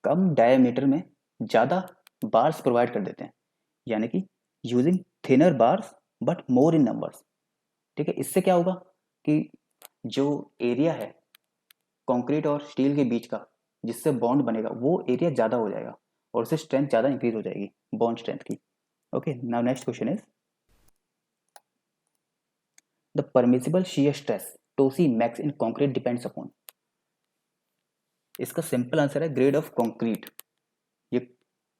कम डायमीटर में ज़्यादा बार्स प्रोवाइड कर देते हैं, यानी कि using thinner bars but more in numbers. ठीक है, इससे क्या होगा कि जो एरिया है कंक्रीट और स्टील के बीच का जिससे बॉन्ड बनेगा वो एरिया ज़्यादा हो जाएगा और उससे स्ट्रेंथ ज़्यादा इंक्रीज हो जाएगी बॉन्ड स्ट्रेंथ की। Okay, now next question is, the permissible shear stress tau c max in concrete depends upon. इसका सिंपल आंसर है ग्रेड ऑफ कंक्रीट। ये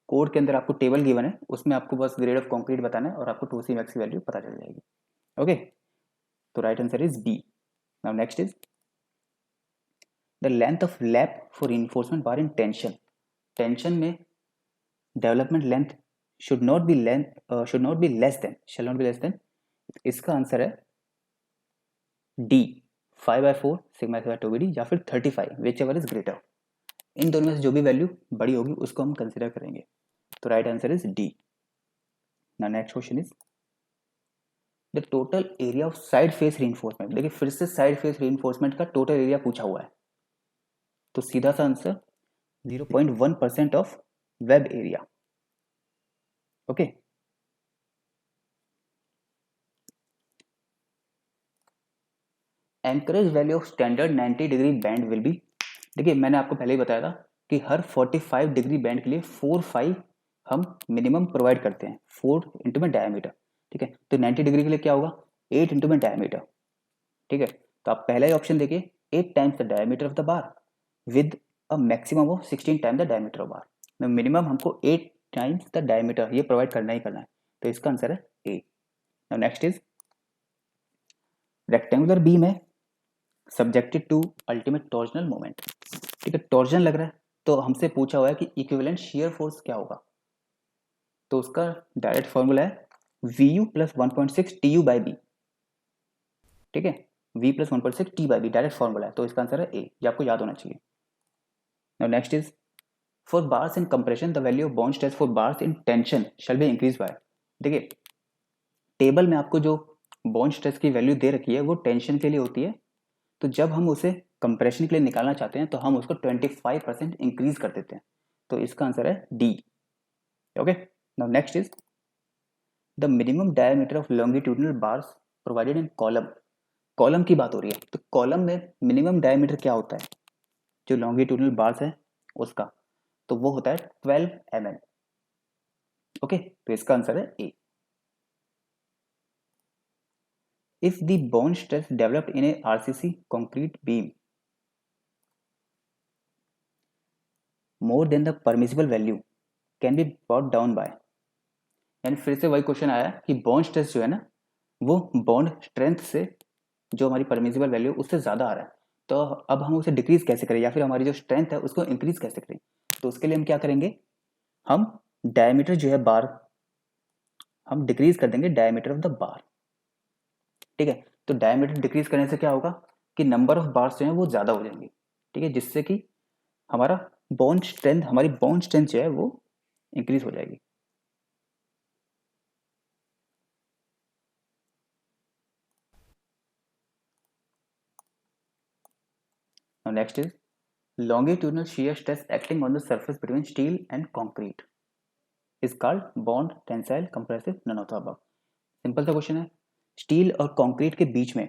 कोड के अंदर आपको टेबल गिवन है, उसमें आपको बस ग्रेड ऑफ कंक्रीट बताना है और आपको टोसी मैक्स की वैल्यू पता चल जाएगी। ओके, तो right answer is B. Now next is, the length of lap for reinforcement bar in tension. Tension में development length should not be less than, shall not be less than, इसका answer है D, 5/4 sigma square to be D या फिर 35, whichever is greater. इन दोनों में से जो भी वैल्यू बड़ी होगी उसको हम कंसिडर करेंगे। तो right answer is D. Now next question is, the total area of side face reinforcement. देखिए फिर से साइड फेस रीइंफोर्समेंट का टोटल एरिया पूछा हुआ है, तो सीधा सा answer 0.1% of web area. Okay, anchorage value of standard 90 degree bend will be. देखिए मैंने आपको पहले ही बताया था कि हर 45 डिग्री बैंड के लिए 4/5 हम मिनिमम प्रोवाइड करते हैं, 4 इंटू में डायमीटर। ठीक है, तो 90 डिग्री के लिए क्या होगा, 8 इंटू में डायमीटर। ठीक है, तो आप पहला ही ऑप्शन देखिए, 8 times the diameter of the bar with a maximum of 16 time the diameter of bar. Minimum हमको 8 टाइम्स द डायमीटर ये प्रोवाइड करना ही करना है, तो इसका आंसर है A. Now next is, rectangular beam है subjected to ultimate torsional moment. ठीक है, टॉर्जन लग रहा है, तो हमसे पूछा हुआ है कि इक्विवेलेंट शियर फोर्स क्या होगा, तो उसका डायरेक्ट फॉर्मूला है VU plus 1.6 TU by B. ठीक है, V plus 1.6 T by B direct formula है, तो इसका आंसर है ए, ये आपको याद होना चाहिए। Now next is, for bars in compression the value of bond stress for bars in tension shall be increase by. देखिए टेबल में आपको जो बॉन्ड स्ट्रेस की वैल्यू दे रखी है वो टेंशन के लिए होती है, तो जब हम उसे कंप्रेशन के लिए निकालना चाहते हैं तो हम उसको 25% इंक्रीज कर देते हैं, तो इसका आंसर है D. Okay, now next is, the minimum diameter of longitudinal bars provided in column. Column की बात हो रही है, तो कॉलम में मिनिमम डायमीटर क्या होता है जो लॉन्गिट्यूडिनल बार्स है उसका, तो वो होता है 12 mm। ओके, तो इसका आंसर है A. If the bond stress developed in a RCC concrete beam more than the permissible value can be brought down by. यानी फिर से वही क्वेश्चन आया कि बॉन्ड स्ट्रेस जो है ना वो बॉन्ड स्ट्रेंथ से जो हमारी परमिसिबल वैल्यू उससे ज़्यादा आ रहा है, तो अब हम उसे डिक्रीज कैसे करें या फिर हमारी जो स्ट्रेंथ है उसको इंक्रीज कैसे करें। तो उसके लिए हम क्या करेंगे, हम डायमीटर जो है बार हम डिक्रीज कर देंगे डायमीटर ऑफ द बार। ठीक है, तो डायमीटर डिक्रीज करने से क्या होगा कि नंबर ऑफ बार्स जो है वो ज़्यादा हो जाएंगे। ठीक है, जिससे कि हमारा हमारी बॉन्ड स्ट्रेंथ जो है वो इंक्रीज हो जाएगी। Next is, longitudinal shear stress acting on the surface between steel and concrete is called bond tensile compressive none of the above। Simple सा क्वेश्चन है, स्टील और कंक्रीट के बीच में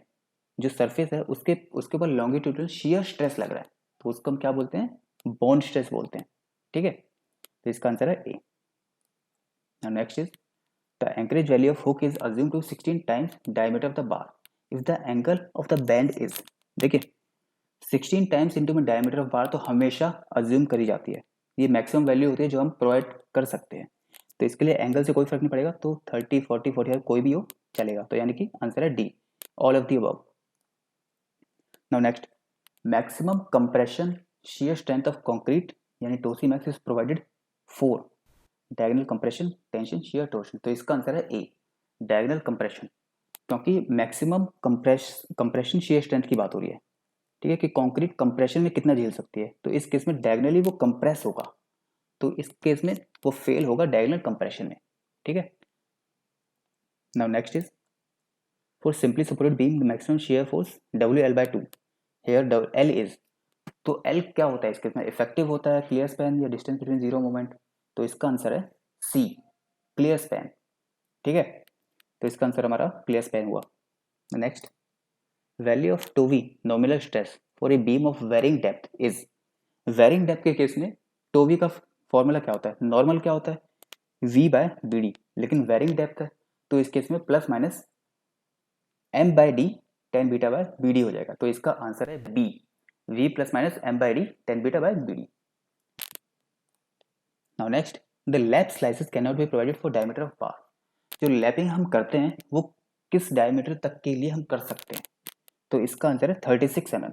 जो सरफेस है उसके उसके ऊपर लॉन्गिट्यूडनल शियर स्ट्रेस लग रहा है, तो उसको हम क्या बोलते हैं, बॉन्ड स्ट्रेस बोलते हैं। ठीक है, तो इसका आंसर है A. Next is, the anchorage value of hook is assume to 16 times diameter of the bar if the angle of the bend is. देखिए 16 टाइम्स इंटू में डायमीटर ऑफ बार तो हमेशा अज्यूम करी जाती है, ये मैक्सिमम वैल्यू होती है जो हम प्रोवाइड कर सकते हैं, तो इसके लिए एंगल से कोई फर्क नहीं पड़ेगा, तो 30 40 45 कोई भी हो चलेगा, तो यानी कि आंसर है D, all of the above. Now next, maximum compression shear strength of concrete यानी tau c max is provided 4, diagonal compression, tension, shear, torsion. तो इसका आंसर है ए, डायगोनल कंप्रेशन, क्योंकि मैक्सिमम कंप्रेशन शियर स्ट्रेंथ की बात हो रही है। ठीक है, कि कंक्रीट कंप्रेशन में कितना झेल सकती है, तो इस केस में डायगोनली वो कंप्रेस होगा, तो इस केस में वो फेल होगा डायगोनल कंप्रेशन में। ठीक है, now next is for simply supported beam the maximum shear force WL/2, here L is, तो L क्या होता है इस केस में, इफेक्टिव होता है, क्लियर स्पैन या डिस्टेंस बिटवीन जीरो मोमेंट। तो इसका आंसर है सी, क्लियर स्पैन। ठीक है, तो इसका आंसर हमारा क्लियर स्पैन हुआ। Next, value of tau v nominal stress for a beam of varying depth is, varying depth के केस में टोवी का फॉर्मूला क्या होता है, नॉर्मल क्या होता है V/BD, लेकिन वेरिंग डेप्थ है तो इस केस में plus minus M/D tan beta by BD हो जाएगा। तो इसका आंसर है B, V plus minus M/D tan beta by BD। Now next, the lap slices can not be provided for diameter of bar, जो lapping हम करते हैं वो किस डायमीटर तक के लिए हम कर सकते हैं, तो इसका आंसर है 36 mm।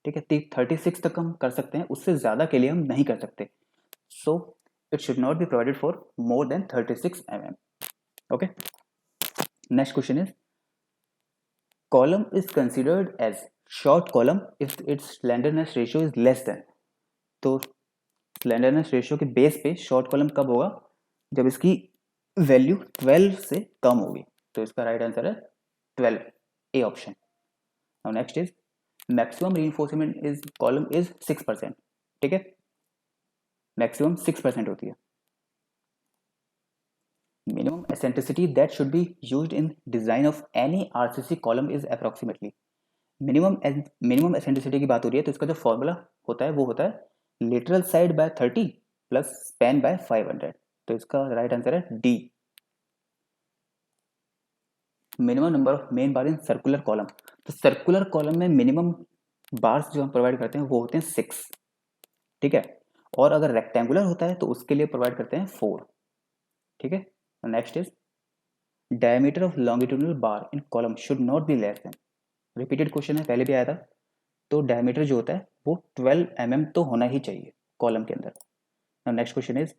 ठीक है, 36 तक हम कर सकते हैं, उससे ज़्यादा के लिए हम नहीं कर सकते, so it should not be provided for more than 36 mm। Okay, next question is column is considered as short column if its slenderness ratio is less than, तो स्लेंडरनेस रेशियो के बेस पे शॉर्ट कॉलम कब होगा, जब इसकी value 12 से कम होगी, तो इसका राइट आंसर है 12, A option. Now next is maximum reinforcement is column is 6%। ठीक है, मैक्सिमम 6% होती है। Minimum eccentricity that should be used in design of any RCC column is approximately, minimum eccentricity की बात हो रही है, तो इसका जो फॉर्मूला होता है वो होता है lateral side by 30 plus span by 500, तो इसका राइट आंसर है D. Minimum number of main bar in circular column, तो सर्कुलर कॉलम में मिनिमम बार्स जो हम प्रोवाइड करते हैं वो होते हैं 6। ठीक है, और अगर रेक्टेंगुलर होता है तो उसके लिए प्रोवाइड करते हैं 4। ठीक है, next is diameter of longitudinal bar in column should not be less then, repeated question है, पहले भी आया था, तो डायमीटर जो होता है वो 12 mm तो होना ही चाहिए कॉलम के अंदर। Now next question is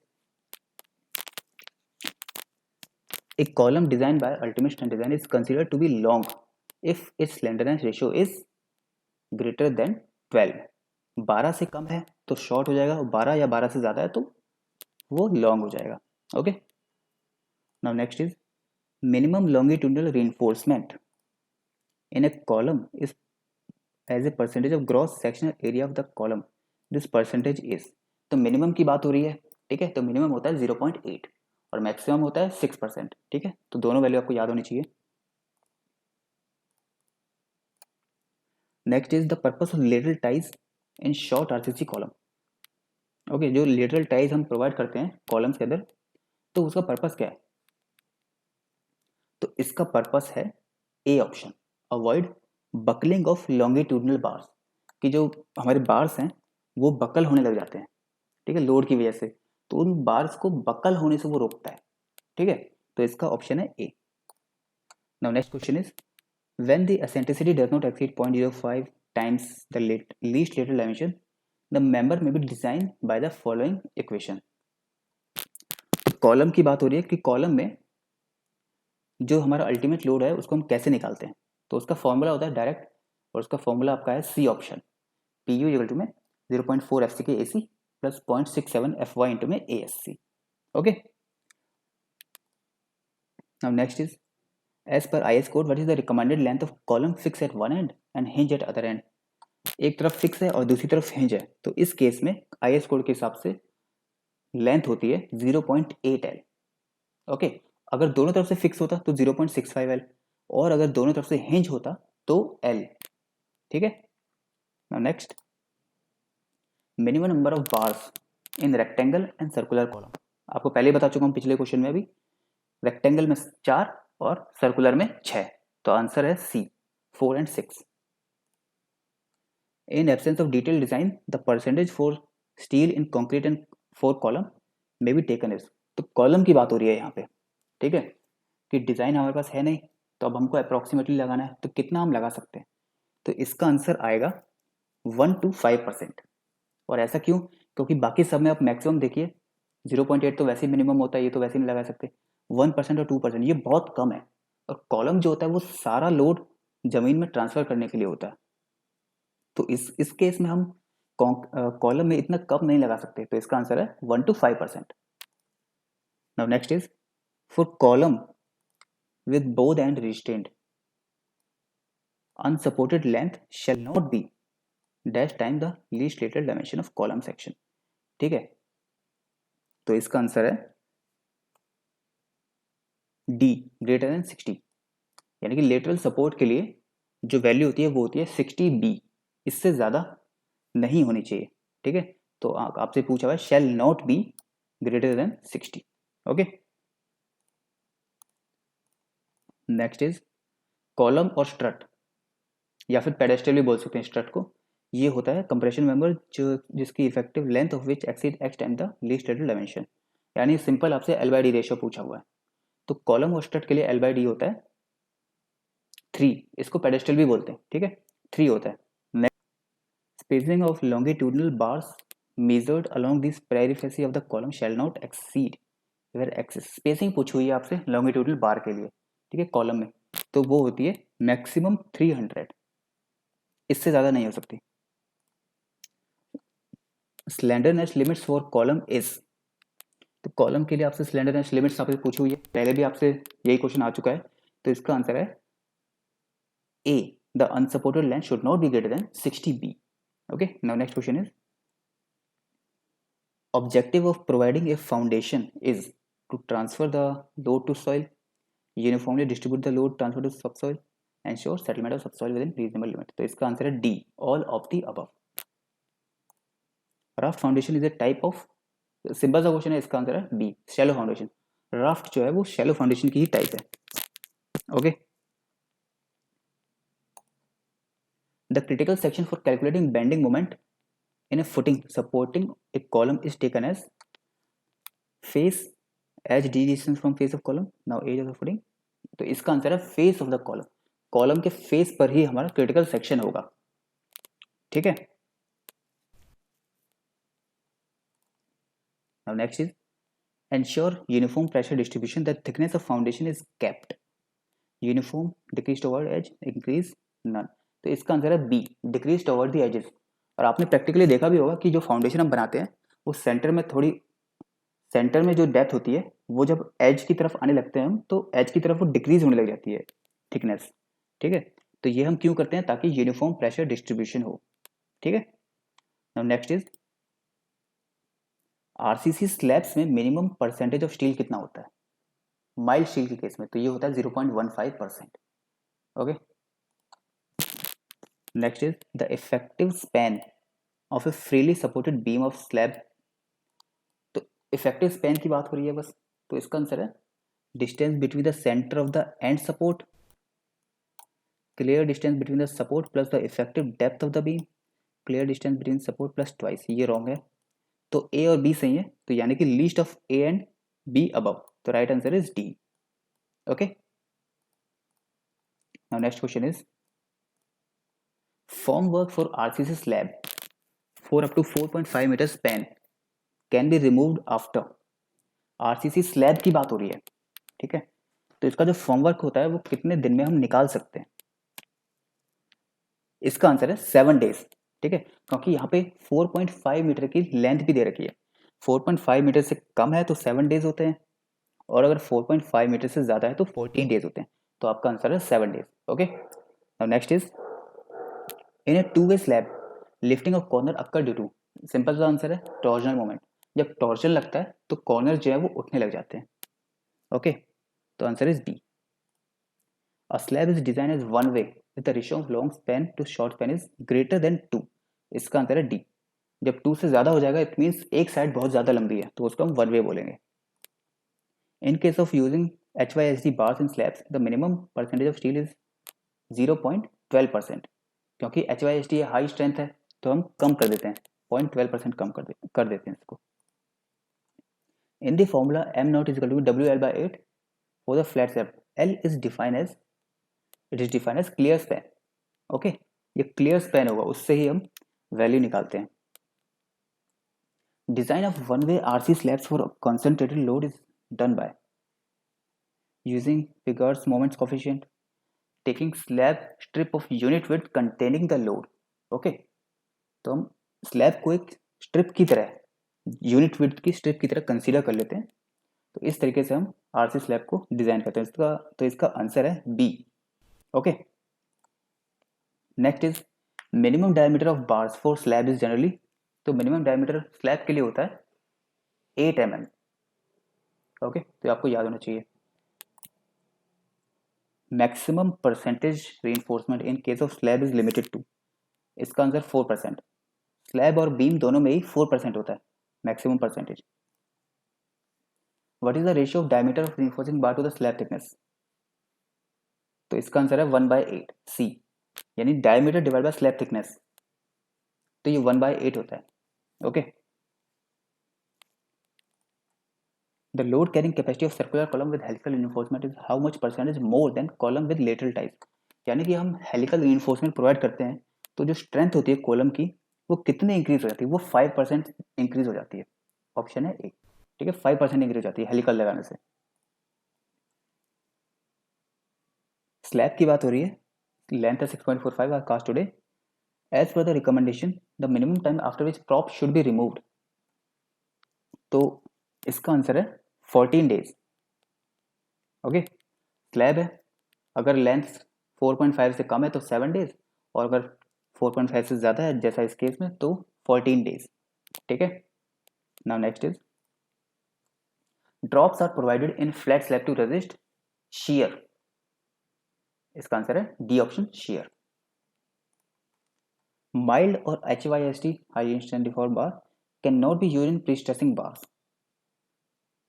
a column design by ultimate standard design is considered to be long if its slenderness ratio is greater than 12, 12 से कम है तो शॉर्ट हो जाएगा, 12 या 12 से ज़्यादा है तो वो लॉन्ग हो जाएगा। Okay, now next is minimum longitudinal reinforcement in a column is as a percentage of gross sectional area of the column, this percentage is, तो मिनिमम की बात हो रही है। ठीक है, तो मिनिमम होता है 0.8 और मैक्सिमम होता है 6%। ठीक है, तो दोनों वैल्यू आपको याद होनी चाहिए। Next is the purpose of lateral ties in short RCC column. Okay, जो लेटरल टाइज हम प्रोवाइड करते हैं कॉलम्स के अंदर, तो उसका पर्पस क्या है, तो इसका पर्पस है A option, avoid buckling of longitudinal bars, कि जो हमारे बार्स हैं वो बकल होने लग जाते हैं, ठीक है, लोड की वजह से, तो उन बार्स को बकल होने से वो रोकता है। ठीक है, तो इसका ऑप्शन है A. Now next question is when the eccentricity does not exceed 0.05 times the least lateral dimension the member may be design by the following equation. Column की बात हो रही है कि कॉलम में जो हमारा अल्टीमेट लोड है उसको हम कैसे निकालते हैं, तो उसका फॉर्मूला होता है डायरेक्ट, और उसका फॉर्मूला आपका है C option, P U equal to में 0.4 F C K A C plus 0.67 F Y into में A S C. Okay, now next is as per I S code what is the recommended length of column fix at one end and hinge at other end, एक तरफ fix है और दूसरी तरफ hinge है, तो इस केस में आई एस कोड के हिसाब से लेंथ होती है 0.8 एल। ओके, अगर दोनों तरफ से फिक्स होता तो 0.65 एल, और अगर दोनों तरफ से हिंज होता तो एल। ठीक है, now next minimum number of bars in rectangle and circular column, आपको पहले बता चुका हूँ पिछले क्वेश्चन में, अभी रेक्टेंगल में 4 और सर्कुलर में 6, तो आंसर है सी 4 and 6। In absence of detail design the percentage for steel in concrete and for column may be taken is, तो कॉलम की बात हो रही है यहाँ पे। ठीक है, कि डिजाइन हमारे पास है नहीं, तो अब हमको अप्रोक्सीमेटली लगाना है, तो कितना हम लगा सकते हैं, तो इसका आंसर आएगा 1 to 5%। और ऐसा क्यों, क्योंकि बाकी सब में आप मैक्सिमम देखिए 0.8 तो वैसे ही मिनिमम होता है, ये तो वैसे ही नहीं लगा सकते। 1% और 2% ये बहुत कम है। और कॉलम जो होता है वो सारा लोड जमीन में ट्रांसफर करने के लिए होता है, तो इस केस में हम कॉलम में इतना कम नहीं लगा सकते, तो इसका आंसर है 1 to 5%। Now next is for column with both end restrained, unsupported length shall not be dash time the least lateral dimension of column section। ठीक है, तो इसका आंसर है डी, ग्रेटर देन 60। यानी कि लेटरल सपोर्ट के लिए जो वैल्यू होती है वो होती है 60 बी, इससे ज़्यादा नहीं होनी चाहिए। ठीक है, तो आपसे पूछा हुआ है शैल not be greater than 60। Okay, next is column और स्ट्रट, या फिर पेडेस्टल भी बोल सकते हैं स्ट्रट को। ये होता है कंप्रेशन मेंबर जो जिसकी effective length of which exceed x time the least lateral dimension. यानी सिंपल आपसे एल बाई डी रेशियो पूछा हुआ है, तो कॉलम और स्ट्रट के लिए एल बाई डी होता है 3, इसको पेडेस्टल भी बोलते हैं। ठीक है, 3 होता है। Next, spacing of longitudinal bars measured along this periphery of the column shall not exceed where axis. Spacing पूछी हुई है आपसे लॉन्गिट्यूडनल बार के लिए, ठीक है, कॉलम में, तो वो होती है मैक्सिमम 300, इससे ज़्यादा नहीं हो सकती। Slenderness limits for column is, तो कॉलम के लिए आपसे स्लेंडरनेस लिमिट्स आपसे पूछी हुई है, पहले भी आपसे यही क्वेश्चन आ चुका है, तो इसका आंसर है A, the unsupported length should not be greater than 60 B. Okay, now next question is objective of providing a foundation is to transfer the load to soil, uniformly distribute the load transfer to subsoil, ensure settlement of subsoil within reasonable limit। तो इसका answer है D, all of the above। Raft foundation is a type of, simple सा question है, इसका answer है B, shallow foundation. Raft जो है वो शैलो फाउंडेशन की ही टाइप है। Okay, the critical section for calculating bending moment in a footing supporting a column is taken as face as D distance from face of column. Now edge of the footing, तो इसका answer है face of the column, column के face पर ही हमारा critical section होगा। ठीक है, now next is ensure uniform pressure distribution, the thickness of foundation is kept uniform, decrease toward edge, increase none। तो इसका आंसर है बी, डिक्रीज टॉवर्ड द एजेस। और आपने प्रैक्टिकली देखा भी होगा कि जो फाउंडेशन हम बनाते हैं वो सेंटर में थोड़ी, सेंटर में जो डेप्थ होती है वो जब एज की तरफ आने लगते हैं हम, तो एज की तरफ वो डिक्रीज होने लग जाती है थिकनेस। ठीक है, तो ये हम क्यों करते हैं, ताकि यूनिफॉर्म प्रेशर डिस्ट्रीब्यूशन हो। ठीक है, now next is RCC slabs में मिनिमम परसेंटेज ऑफ स्टील कितना होता है माइल्ड स्टील के केस में, तो ये होता है 0.15%। Okay, next is the effective span of a freely supported beam of slab. तो इफेक्टिव स्पैन की बात हो रही है बस, तो इसका आंसर है distance between the centre of the end support, clear distance between the support plus the effective depth of the beam, clear distance between support plus twice. ये रॉन्ग है, तो ए और बी सही है, तो यानी कि least of A and B above, तो right answer is D. Okay, now next question is formwork for RCC slab for up to 4.5 meter span can be removed after। RCC slab की बात हो रही है, ठीक है, तो इसका जो फॉर्मवर्क होता है वो कितने दिन में हम निकाल सकते हैं, इसका आंसर है 7 डेज। ठीक है, क्योंकि यहाँ पे 4.5 मीटर की लेंथ भी दे रखी है, 4.5 मीटर से कम है तो 7 डेज होते हैं, और अगर 4.5 मीटर से ज़्यादा है तो 14 डेज होते हैं, तो आपका आंसर है 7 days. Okay, now next is in a two way slab lifting of corner occur due to, simple सा आंसर है टॉर्जनल मोमेंट। जब टॉर्जन लगता है तो कॉर्नर जो है वो उठने लग जाते हैं। ओके, तो answer is B. A slab is design as one way with the ratio of long span to short span is greater than 2। इसका आंसर है डी। जब 2 से ज़्यादा हो जाएगा इट मीन्स एक साइड बहुत ज़्यादा लंबी है, तो उसको हम वन वे बोलेंगे। इन case of using HYSD bars in slabs, the minimum percentage of steel is 0.12%। क्योंकि HYSD हाई स्ट्रेंथ है तो हम कम कर देते हैं, 0.12% कम कर देते हैं इसको। In the formula m naught is equal to WL/8 for the flat slab, L is defined as clear span। Okay, ये क्लियर स्पैन होगा, उससे ही हम वैल्यू निकालते हैं। Design of one-way RC slabs for concentrated load is done by using Figure's moments coefficient, taking slab strip of unit width containing the load. Okay, तो हम slab को एक स्ट्रिप की तरह, यूनिट विड्थ की स्ट्रिप की तरह कंसीडर कर लेते हैं। तो इस तरीके से हम आरसी स्लैब को डिजाइन करते हैं। इसका आंसर है B. Okay, next is minimum diameter of bars for slab is generally, तो मिनिमम डायमीटर स्लैब के लिए होता है 8 mm। ओके, तो आपको याद होना चाहिए। Maximum percentage reinforcement in case of slab is limited to, इसका आंसर 4%। स्लैब और बीम दोनों में ही 4% होता है maximum percentage. What is the ratio of diameter of reinforcing bar to the slab thickness, तो इसका आंसर है 1/8 सी, यानी diameter divide by slab thickness, तो ये 1/8 होता है। Okay, the load carrying capacity of circular column with helical reinforcement is how much percentage more than column with lateral type, यानी कि हम हेलिकल रीइंफोर्समेंट प्रोवाइड करते हैं तो जो स्ट्रेंथ होती है कॉलम की वो कितने इंक्रीज हो जाती है, वो 5% इंक्रीज हो जाती है। ऑप्शन है ए, ठीक है, 5% इंक्रीज हो जाती है हेलिकल लगाने से। स्लैब की बात हो रही है, लेंथ है 6.45 are cast today. As per the recommendation the minimum time after which prop should be removed, तो इसका आंसर है 14 डेज। ओके, स्लैब है, अगर लेंथ 4.5 से कम है तो 7 डेज, और अगर 4.5 से ज़्यादा है जैसा इस केस में तो 14 डेज। ठीक है, now next is drops are provided in flat slab to resist shear, इसका आंसर है डी ऑप्शन शियर। माइल्ड और HYST high intensity for bar can not be used in prestressing bars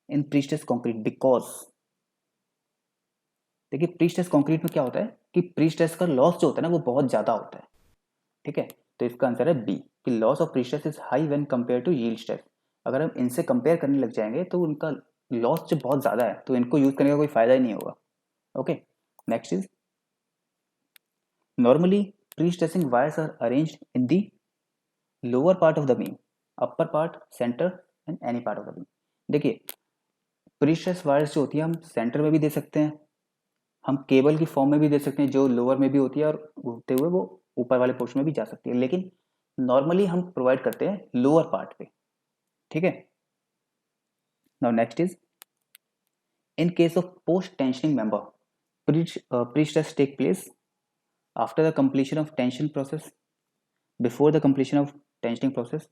in prestress concrete because, देखिए prestress concrete में क्या होता है कि pre-stress का लॉस जो होता है ना वो बहुत ज़्यादा होता है। ठीक है, तो इसका आंसर है बी कि loss of prestress is high when compare to yield stress. अगर हम इनसे कंपेयर करने लग जाएंगे तो उनका लॉस जो बहुत ज़्यादा है तो इनको यूज करने का कोई फायदा ही नहीं होगा। Okay, next is normally prestressing wires are arranged in the lower part of the beam, upper part, centre and any part of the beam. देखिए प्री-स्ट्रेस वायर्स जो होती है हम सेंटर में भी दे सकते हैं, हम केबल की फॉर्म में भी दे सकते हैं जो लोअर में भी होती है और घूमते हुए वो ऊपर वाले पोर्शन में भी जा सकती है, लेकिन नॉर्मली हम प्रोवाइड करते हैं लोअर पार्ट पे। ठीक है, now next is in case of post tensioning member prestress take place after the completion of tension process, before the completion of tensioning process,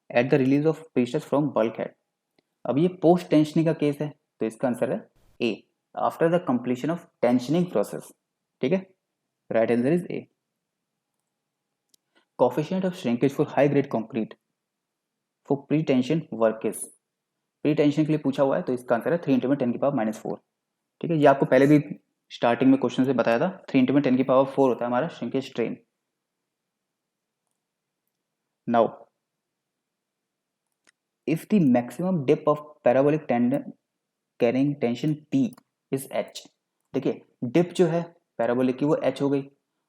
at the release of prestress from bulkhead. अब ये post tensioning का case है तो इसका answer है A, after the completion of tensioning process. ठीक है, right answer is A. Coefficient of shrinkage for high grade concrete for pre tension work is, pre tension के लिए पूछा हुआ है तो इसका आंसर है 3 × 10⁻⁴। ठीक है, ये आपको पहले भी स्टार्टिंग में क्वेश्चन से बताया था, 3 × 10⁴ होता है हमारा shrinkage strain. Now if the maximum dip of parabolic tendon carrying tension P is H, देखिए डिप जो है पैराबोलिक की वो H हो गई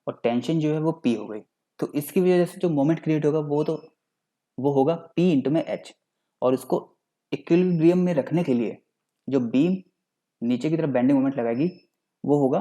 और टेंशन जो है वो P हो गई, तो इसकी वजह से जो मोमेंट क्रिएट होगा वो होगा P इंटू में H, और उसको इक्विलिब्रियम में रखने के लिए जो बीम नीचे की तरफ बेंडिंग मोमेंट लगाएगी वो होगा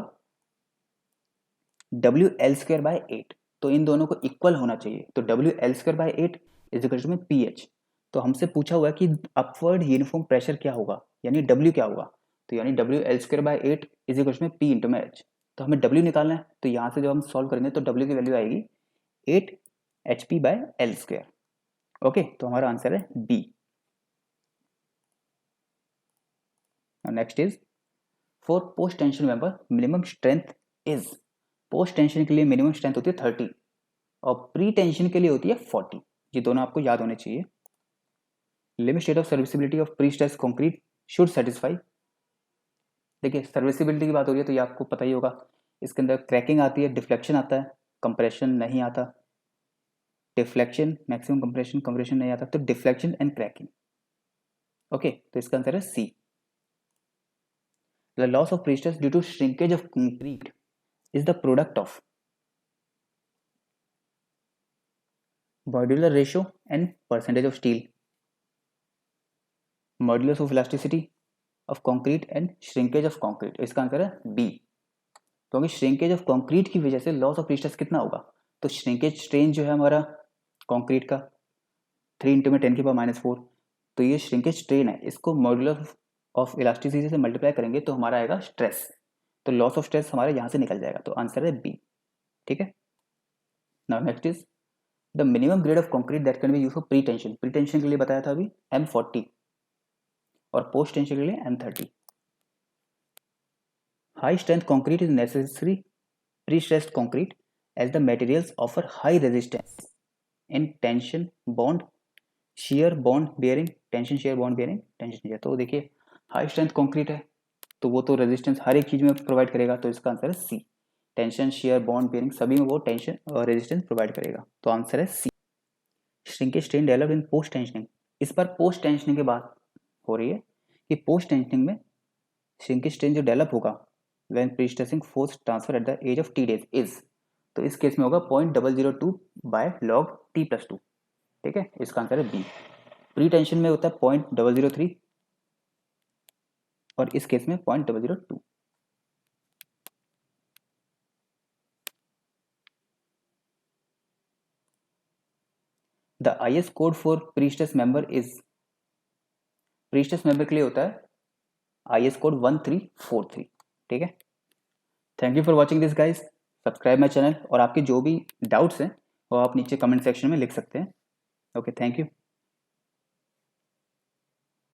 WL²/8, तो इन दोनों को इक्वल होना चाहिए, तो WL²/8 is equal to PH। तो हमसे पूछा हुआ है कि अपवर्ड यूनिफॉर्म प्रेशर क्या होगा, यानी W क्या होगा, तो यानी WL²/8 is equal to P into में H। तो हमें W निकालना है, तो यहाँ से जब हम सॉल्व करेंगे तो W की वैल्यू आएगी 8 HP/L²। ओके, तो हमारा आंसर है B. Next is for post tension member minimum strength is, post tension के लिए मिनिमम स्ट्रेंथ होती है 30 और प्री टेंशन के लिए होती है 40, ये दोनों आपको याद होने चाहिए। Limit state of serviceability of pre stress concrete should satisfy, देखिए सर्विसिबिलिटी की बात हो रही है तो ये आपको पता ही होगा, इसके अंदर क्रैकिंग आती है, डिफ्लेक्शन आता है, कंप्रेशन नहीं आता, डिफ्लेक्शन मैक्सिमम कंप्रेशन, कंप्रेशन नहीं आता, तो डिफ्लेक्शन एंड क्रैकिंग। ओके, तो इसका आंसर है C. The loss of pre stress due to shrinkage of concrete is the product of modular ratio and percentage of steel, modulus of elasticity of concrete and shrinkage of concrete, इसका answer है B. क्योंकि shrinkage of concrete की वजह से loss of prestress कितना होगा, तो shrinkage strain जो है हमारा कंक्रीट का 3 इंटू में 10⁻⁴, तो ये श्रिंकेज स्ट्रेन है, इसको मॉड्यूलस ऑफ इलास्टिसिटी से मल्टीप्लाई करेंगे तो हमारा आएगा स्ट्रेस, तो लॉस ऑफ स्ट्रेस हमारे यहाँ से निकल जाएगा, तो आंसर है बी। ठीक है। Now next is the minimum grade of concrete that can be use for pre tension. Pre tension के लिए बताया था अभी M40 और पोस्ट टेंशन के लिए M30। High strength concrete is necessary pre stressed concrete as the materials offer high resistance in tension bond shear bond bearing tension shear bond bearing tension shear। तो देखिए हाई स्ट्रेंथ कंक्रीट है तो वो तो resistance हर एक चीज में provide करेगा, तो इसका आंसर है सी। टेंशन शेयर बॉन्ड बेयरिंग सभी में वो टेंशन और रेजिस्टेंस प्रोवाइड करेगा, तो आंसर है C. Shrinkage strain developed in post tensioning, इस बार पोस्ट टेंशनिंग की बात हो रही है कि पोस्ट टेंशनिंग में श्रिंकेज स्ट्रेन जो डेवलप होगा when prestressing force transfer at the age of t days is, तो इस केस में होगा 0.002 बाय लॉग t+2। ठीक है, इसका आंसर है बी। प्री टेंशन में होता है 0.003 और इस केस में 0.002। The IS code for pre-stress member is, pre-stress member के लिए होता है IS कोड 1343। ठीक है, thank you for watching this guys, subscribe my channel, और आपके जो भी डाउट्स हैं वो आप नीचे कमेंट सेक्शन में लिख सकते हैं। Okay, thank you.